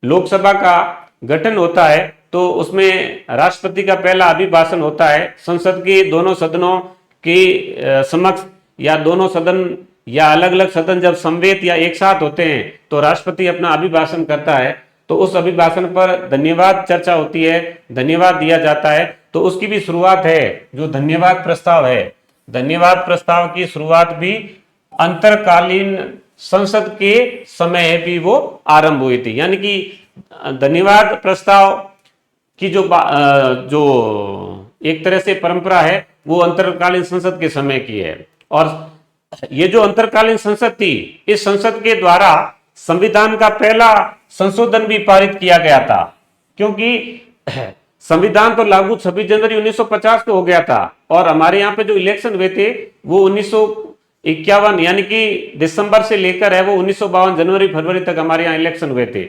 लोकसभा का गठन होता है तो उसमें राष्ट्रपति का पहला अभिभाषण होता है। संसद के दोनों सदनों के समक्ष या दोनों सदन या अलग अलग सदन जब समवेत या एक साथ होते हैं तो राष्ट्रपति अपना अभिभाषण करता है, तो उस अभिभाषण पर धन्यवाद चर्चा होती है, धन्यवाद दिया जाता है। तो उसकी भी शुरुआत है जो धन्यवाद प्रस्ताव है। धन्यवाद प्रस्ताव की शुरुआत भी अंतरकालीन संसद के समय भी वो आरंभ हुई थी, यानी कि धन्यवाद प्रस्ताव की जो एक तरह से परंपरा है वो अंतरकालीन संसद के समय की है। और ये जो अंतरकालीन संसद थी, इस संसद के द्वारा संविधान का पहला संशोधन भी पारित किया गया था, क्योंकि संविधान तो लागू 26 जनवरी 1950 को हो गया था और हमारे यहाँ पे जो इलेक्शन हुए थे वो 1951 यानी कि दिसंबर से लेकर है वो 1952 जनवरी फरवरी तक हमारे यहाँ इलेक्शन हुए थे।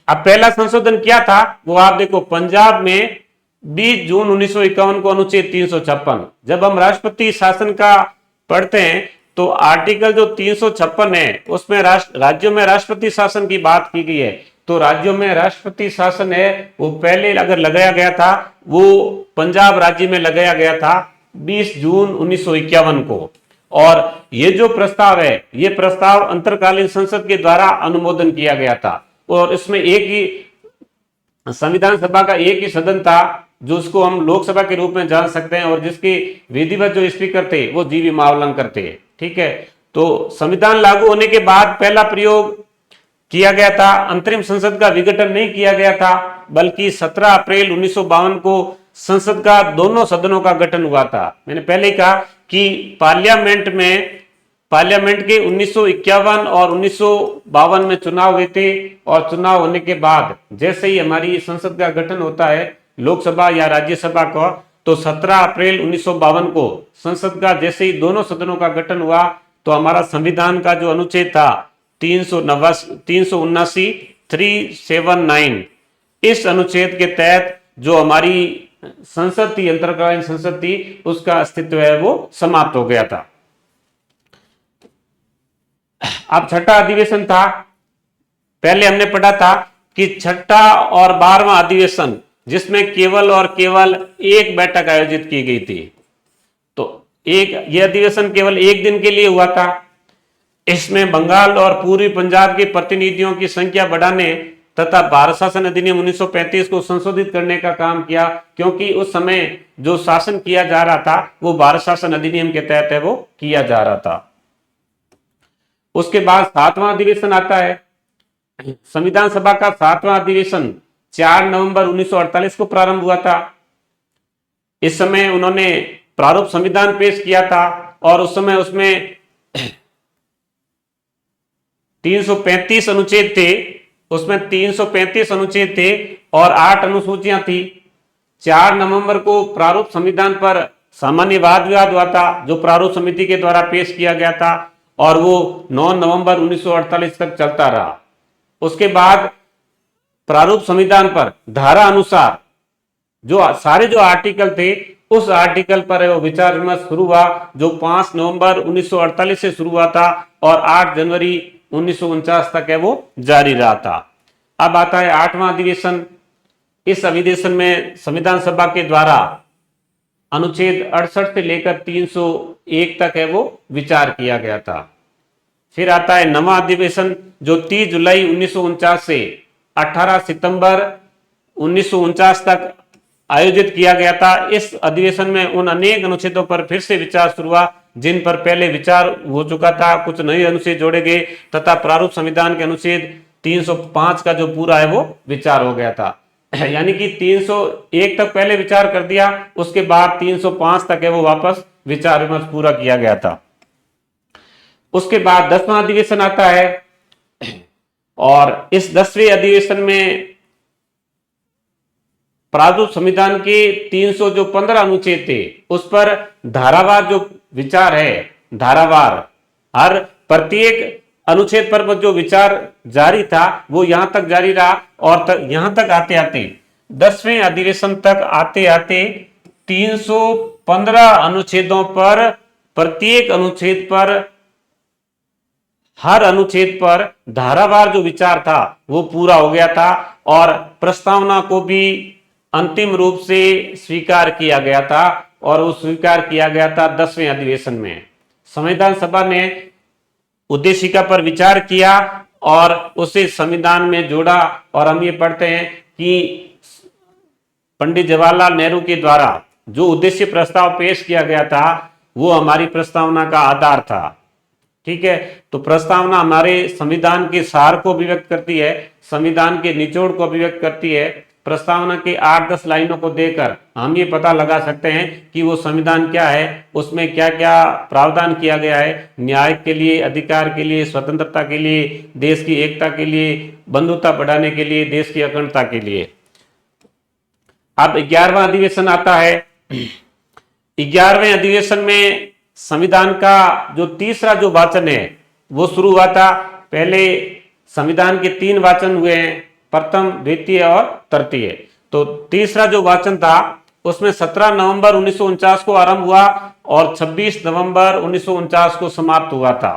अब पहला संशोधन क्या था वो आप देखो, पंजाब में 20 जून 1951 को अनुच्छेद 356, जब हम राष्ट्रपति शासन का पढ़ते हैं तो आर्टिकल जो 356 है उसमें राज्यों में राष्ट्रपति शासन की बात की गई है। तो राज्यों में राष्ट्रपति शासन है वो पहले अगर लगाया गया था वो पंजाब राज्य में लगाया गया था 20 जून 1951 को। और ये जो प्रस्ताव है ये प्रस्ताव अंतरकालीन संसद के द्वारा अनुमोदन किया गया था, और इसमें एक ही संविधान सभा का एक ही सदन था जो उसको हम लोकसभा के रूप में जान सकते हैं, और जिसके विधिवत जो स्पीकर थे वो जीवी मावलंकर थे। ठीक है, तो संविधान लागू होने के बाद पहला प्रयोग किया गया था, अंतरिम संसद का विघटन नहीं किया गया था, बल्कि 17 अप्रैल 1952 को संसद का दोनों सदनों का गठन हुआ था। मैंने पहले ही कहा कि पार्लियामेंट के 1951 और 1952 में चुनाव हुए थे, और चुनाव होने के बाद जैसे ही हमारी संसद का गठन होता है लोकसभा या राज्यसभा का, तो 17 अप्रैल 1952 को संसद का जैसे ही दोनों सदनों का गठन हुआ तो हमारा संविधान का जो अनुच्छेद था 379 इस अनुच्छेद के तहत जो हमारी संसद थी, अंतरकालीन संसद थी, उसका अस्तित्व है वो समाप्त हो गया था। अब छठा अधिवेशन था। पहले हमने पढ़ा था कि छठा और 12वां अधिवेशन जिसमें केवल और केवल एक बैठक आयोजित की गई थी, तो यह अधिवेशन केवल एक दिन के लिए हुआ था। इसमें बंगाल और पूर्वी पंजाब के प्रतिनिधियों की संख्या बढ़ाने तथा भारत शासन अधिनियम 1935 को संशोधित करने का काम किया, क्योंकि उस समय जो शासन किया जा रहा था वो भारत शासन अधिनियम के तहत है वो किया जा रहा था। उसके बाद 7वां अधिवेशन आता है। संविधान सभा का 7वां अधिवेशन 4 नवंबर 1948 को प्रारंभ हुआ था। इस समय उन्होंने प्रारूप संविधान पेश किया था और उस समय उसमें 335 अनुच्छेद थे, उसमें 335 अनुच्छेद थे और 8 अनुसूचियां थी। 4 नवंबर को प्रारूप संविधान पर सामान्य वाद विवाद हुआ था, जो प्रारूप समिति के द्वारा पेश किया गया था, और वो 9 नवंबर 1948 तक चलता रहा। उसके बाद प्रारूप संविधान पर धारा अनुसार जो सारे जो आर्टिकल थे उस आर्टिकल पर वो विचार विमर्श शुरू हुआ, जो 5 नवंबर 1948 से शुरू हुआ था और 8 जनवरी 1949 तक है वो जारी रहा था। अब आता है 8वां अधिवेशन। इस अधिवेशन में संविधान सभा के द्वारा अनुच्छेद 68 से लेकर 301 तक है वो विचार किया गया था। फिर आता है 9वां अधिवेशन, जो 30 जुलाई 1949 से 18 सितंबर 1949 तक आयोजित किया गया था। इस अधिवेशन में उन अनेक अनुच्छेदों पर फिर से विचार शुरू हुआ जिन पर पहले विचार हो चुका था, कुछ नए अनुच्छेद जोड़े गए तथा प्रारूप संविधान के अनुच्छेद 305 का जो पूरा है वो विचार हो गया था। यानी कि 301 तक पहले विचार कर दिया, उसके बाद 305 तक है वो वापस विचार विमर्श पूरा किया गया था। उसके बाद 10वां अधिवेशन आता है और इस 10वें अधिवेशन में प्रारूप संविधान के 315 अनुच्छेद थे उस पर धारावार जो विचार है, धारावार हर प्रत्येक अनुच्छेद पर जो विचार जारी था वो यहां तक जारी रहा और यहां तक आते आते 10वें अधिवेशन तक आते आते 315 अनुच्छेदों पर प्रत्येक अनुच्छेद पर हर अनुच्छेद पर धारावार जो विचार था वो पूरा हो गया था और प्रस्तावना को भी अंतिम रूप से स्वीकार किया गया था और वो स्वीकार किया गया था 10वें अधिवेशन में। संविधान सभा ने उद्देशिका पर विचार किया और उसे संविधान में जोड़ा और हम ये पढ़ते हैं कि पंडित जवाहरलाल नेहरू के द्वारा जो उद्देश्य प्रस्ताव पेश किया गया था वो हमारी प्रस्तावना का आधार था। ठीक है, तो प्रस्तावना हमारे संविधान के सार को अभिव्यक्त करती है, संविधान के निचोड़ को अभिव्यक्त करती है। प्रस्तावना के 8-10 लाइनों को देकर हम ये पता लगा सकते हैं कि वो संविधान क्या है, उसमें क्या क्या प्रावधान किया गया है, न्याय के लिए, अधिकार के लिए, स्वतंत्रता के लिए, देश की एकता के लिए, बंधुता बढ़ाने के लिए, देश की अखंडता के लिए। अब 11वां अधिवेशन आता है। 11वें अधिवेशन में संविधान का जो तीसरा जो वाचन है वो शुरू हुआ था। पहले संविधान के 3 वाचन हुए हैं, प्रथम, द्वितीय और तृतीय। तो तीसरा जो वाचन था उसमें 17 नवंबर 1949 को आरंभ हुआ और 26 नवंबर 1949 को समाप्त हुआ था।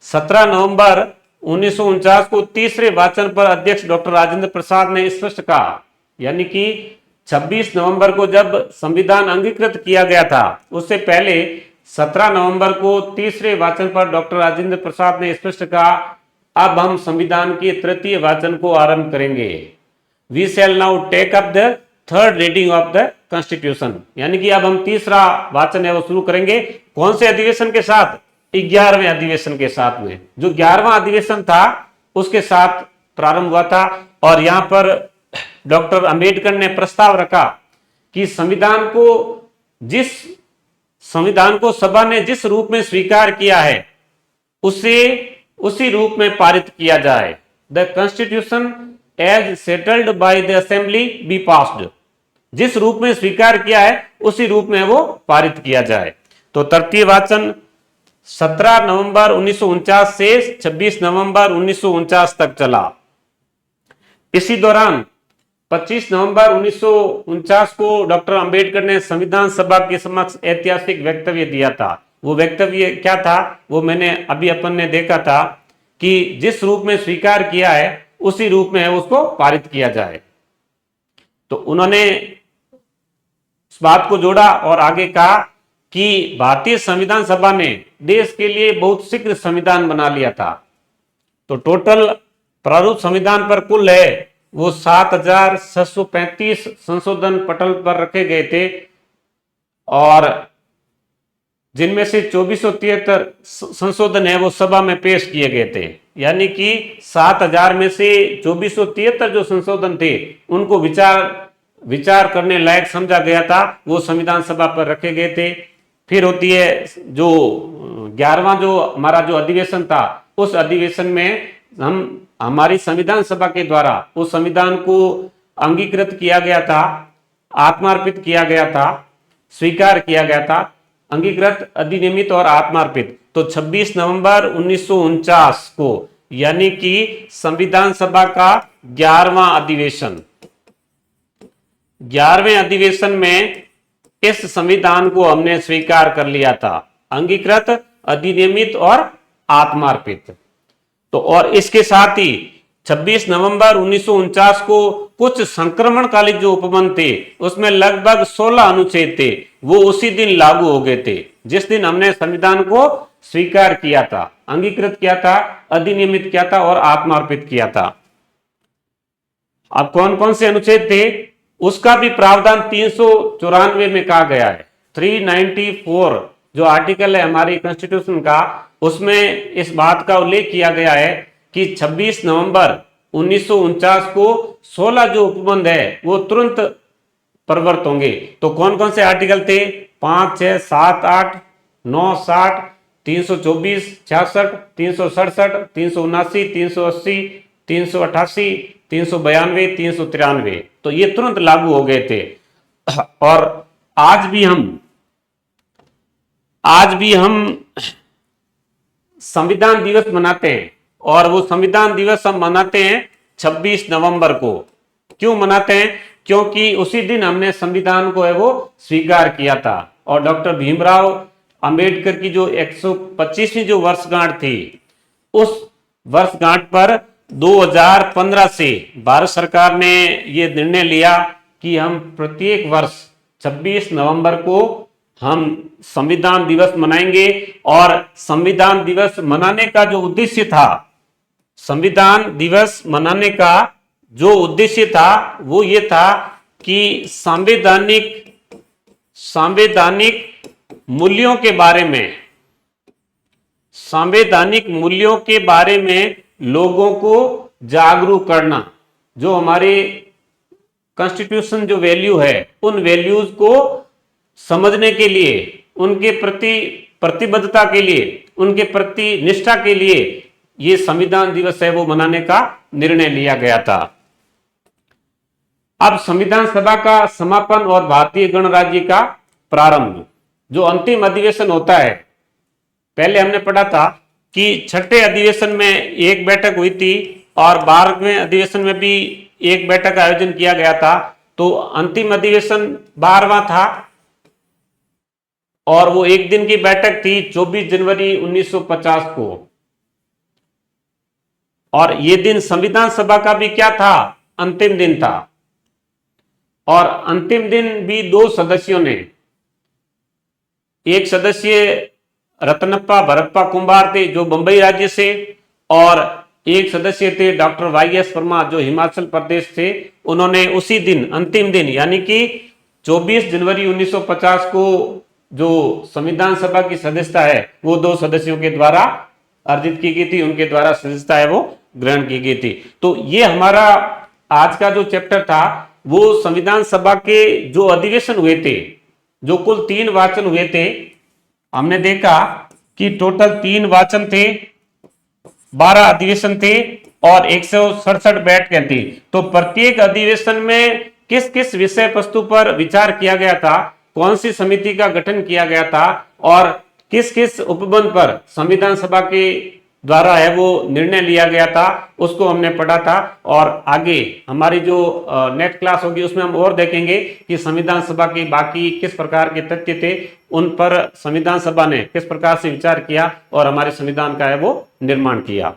17 नवंबर 1949 को तीसरे वाचन पर अध्यक्ष डॉक्टर राजेंद्र प्रसाद ने स्पष्ट कहा, यानी कि 26 नवंबर को जब संविधान अंगीकृत किया गया था उससे पहले 17 नवंबर को तीसरे वाचन पर डॉक्टर राजेंद्र प्रसाद ने स्पष्ट कहा, अब हम संविधान के तृतीय वाचन को आरंभ करेंगे। We shall now take up the third reading of the constitution, यानी कि अब हम तीसरा वाचन है वो शुरू करेंगे। कौन से अधिवेशन के साथ? 11वें अधिवेशन के साथ में। जो 11वां अधिवेशन था उसके साथ प्रारंभ हुआ था और यहां पर डॉक्टर अंबेडकर ने प्रस्ताव रखा कि संविधान को सभा ने जिस रूप में स्वीकार किया है उसी रूप में पारित किया जाए। The constitution as settled by the assembly be passed, जिस रूप में स्वीकार किया है उसी रूप में वो पारित किया जाए। तो तृतीय वाचन 17 नवंबर 1949 से 26 नवंबर 1949 तक चला। इसी दौरान 25 नवंबर 1949 को डॉक्टर अंबेडकर ने संविधान सभा के समक्ष ऐतिहासिक वक्तव्य दिया था। वो वक्तव्य क्या था वो मैंने अभी अपन ने देखा था कि जिस रूप में स्वीकार किया है उसी रूप में उसको पारित किया जाए। तो उन्होंने इस बात को जोड़ा और आगे कहा कि भारतीय संविधान सभा ने देश के लिए बहुत शीघ्र संविधान बना लिया था। तो टोटल प्रारूप संविधान पर कुल है वो 7,635 संशोधन पटल पर रखे गए थे और जिनमें से 2473 संशोधन है वो सभा में पेश किए गए थे। यानी कि 7,000 में से 2473 जो संशोधन थे उनको विचार करने लायक समझा गया था, वो संविधान सभा पर रखे गए थे। फिर होती है जो 11वां जो हमारा जो अधिवेशन था, उस अधिवेशन में हमारी संविधान सभा के द्वारा उस संविधान को अंगीकृत किया गया था, आत्मार्पित किया गया था, स्वीकार किया गया था, अंगीकृत, अधिनियमित और आत्मार्पित। तो 26 नवंबर 1949 को यानी कि संविधान सभा का 11वां अधिवेशन, 11वें अधिवेशन में इस संविधान को हमने स्वीकार कर लिया था, अंगीकृत, अधिनियमित और आत्मार्पित। तो और इसके साथ ही 26 नवंबर 1949 को कुछ संक्रमणकालीन जो उपबंध थे उसमें लगभग 16 अनुच्छेद थे, वो उसी दिन लागू हो गए थे जिस दिन हमने संविधान को स्वीकार किया था, अंगीकृत किया था, अधिनियमित किया था और आत्मार्पित किया था। अब कौन कौन से अनुच्छेद थे उसका भी प्रावधान 394 में कहा गया है। 394 जो आर्टिकल है हमारी कॉन्स्टिट्यूशन का, उसमें इस बात का उल्लेख किया गया है कि 26 नवंबर 1949 को 16 जो उपबंध है वो तुरंत प्रवर्त होंगे। तो कौन कौन से आर्टिकल थे? 5, 6, 7, 8, 9, 60, 324, 66, 367, 379, 380, 388, 392, 393। तो ये तुरंत लागू हो गए थे। और आज भी हम संविधान दिवस मनाते हैं और वो संविधान दिवस हम मनाते हैं 26 नवंबर को। क्यों मनाते हैं? क्योंकि उसी दिन हमने संविधान को है वो स्वीकार किया था और डॉक्टर भीमराव अंबेडकर की जो 125वीं जो वर्षगांठ थी, उस वर्षगांठ पर 2015 से भारत सरकार ने ये निर्णय लिया कि हम प्रत्येक वर्ष 26 नवंबर को हम संविधान दिवस मनाएंगे। और संविधान दिवस मनाने का जो उद्देश्य था, संविधान दिवस मनाने का जो उद्देश्य था वो ये था कि संवैधानिक मूल्यों के बारे में लोगों को जागरूक करना। जो हमारे कॉन्स्टिट्यूशन जो वैल्यू है उन वैल्यूज को समझने के लिए, उनके प्रति प्रतिबद्धता के लिए, उनके प्रति निष्ठा के लिए ये संविधान दिवस है वो मनाने का निर्णय लिया गया था। अब संविधान सभा का समापन और भारतीय गणराज्य का प्रारंभ, जो अंतिम अधिवेशन होता है, पहले हमने पढ़ा था कि छठे अधिवेशन में एक बैठक हुई थी और 12वें अधिवेशन में भी एक बैठक का आयोजन किया गया था। तो अंतिम अधिवेशन 12वां था और वो एक दिन की बैठक थी 24 जनवरी 1950 को। और ये दिन संविधान सभा का भी क्या था? अंतिम दिन था। और अंतिम दिन भी 2 सदस्यों ने, एक सदस्य रत्नप्पा भरप्पा कुंभार थे जो बंबई राज्य से, और एक सदस्य थे डॉक्टर वाई.एस. वर्मा जो हिमाचल प्रदेश से। उन्होंने उसी दिन, अंतिम दिन यानी कि 24 जनवरी 1950 को जो संविधान सभा की सदस्यता है वो 2 सदस्यों के द्वारा अर्जित की गई थी, उनके द्वारा सदस्यता है वो ग्रहण की गई थी। तो ये हमारा आज का जो चैप्टर था वो संविधान सभा के जो अधिवेशन हुए थे, जो कुल 3 वाचन हुए थे, हमने देखा कि टोटल 3 वाचन थे, 12 अधिवेशन थे और 167 बैठकें थी। तो प्रत्येक अधिवेशन में किस किस विषय वस्तु पर विचार किया गया था, कौन सी समिति का गठन किया गया था और किस किस उपबंध पर संविधान सभा के द्वारा है वो निर्णय लिया गया था, उसको हमने पढ़ा था। और आगे हमारी जो नेक्स्ट क्लास होगी उसमें हम और देखेंगे कि संविधान सभा के बाकी किस प्रकार के तथ्य थे, उन पर संविधान सभा ने किस प्रकार से विचार किया और हमारे संविधान का है वो निर्माण किया।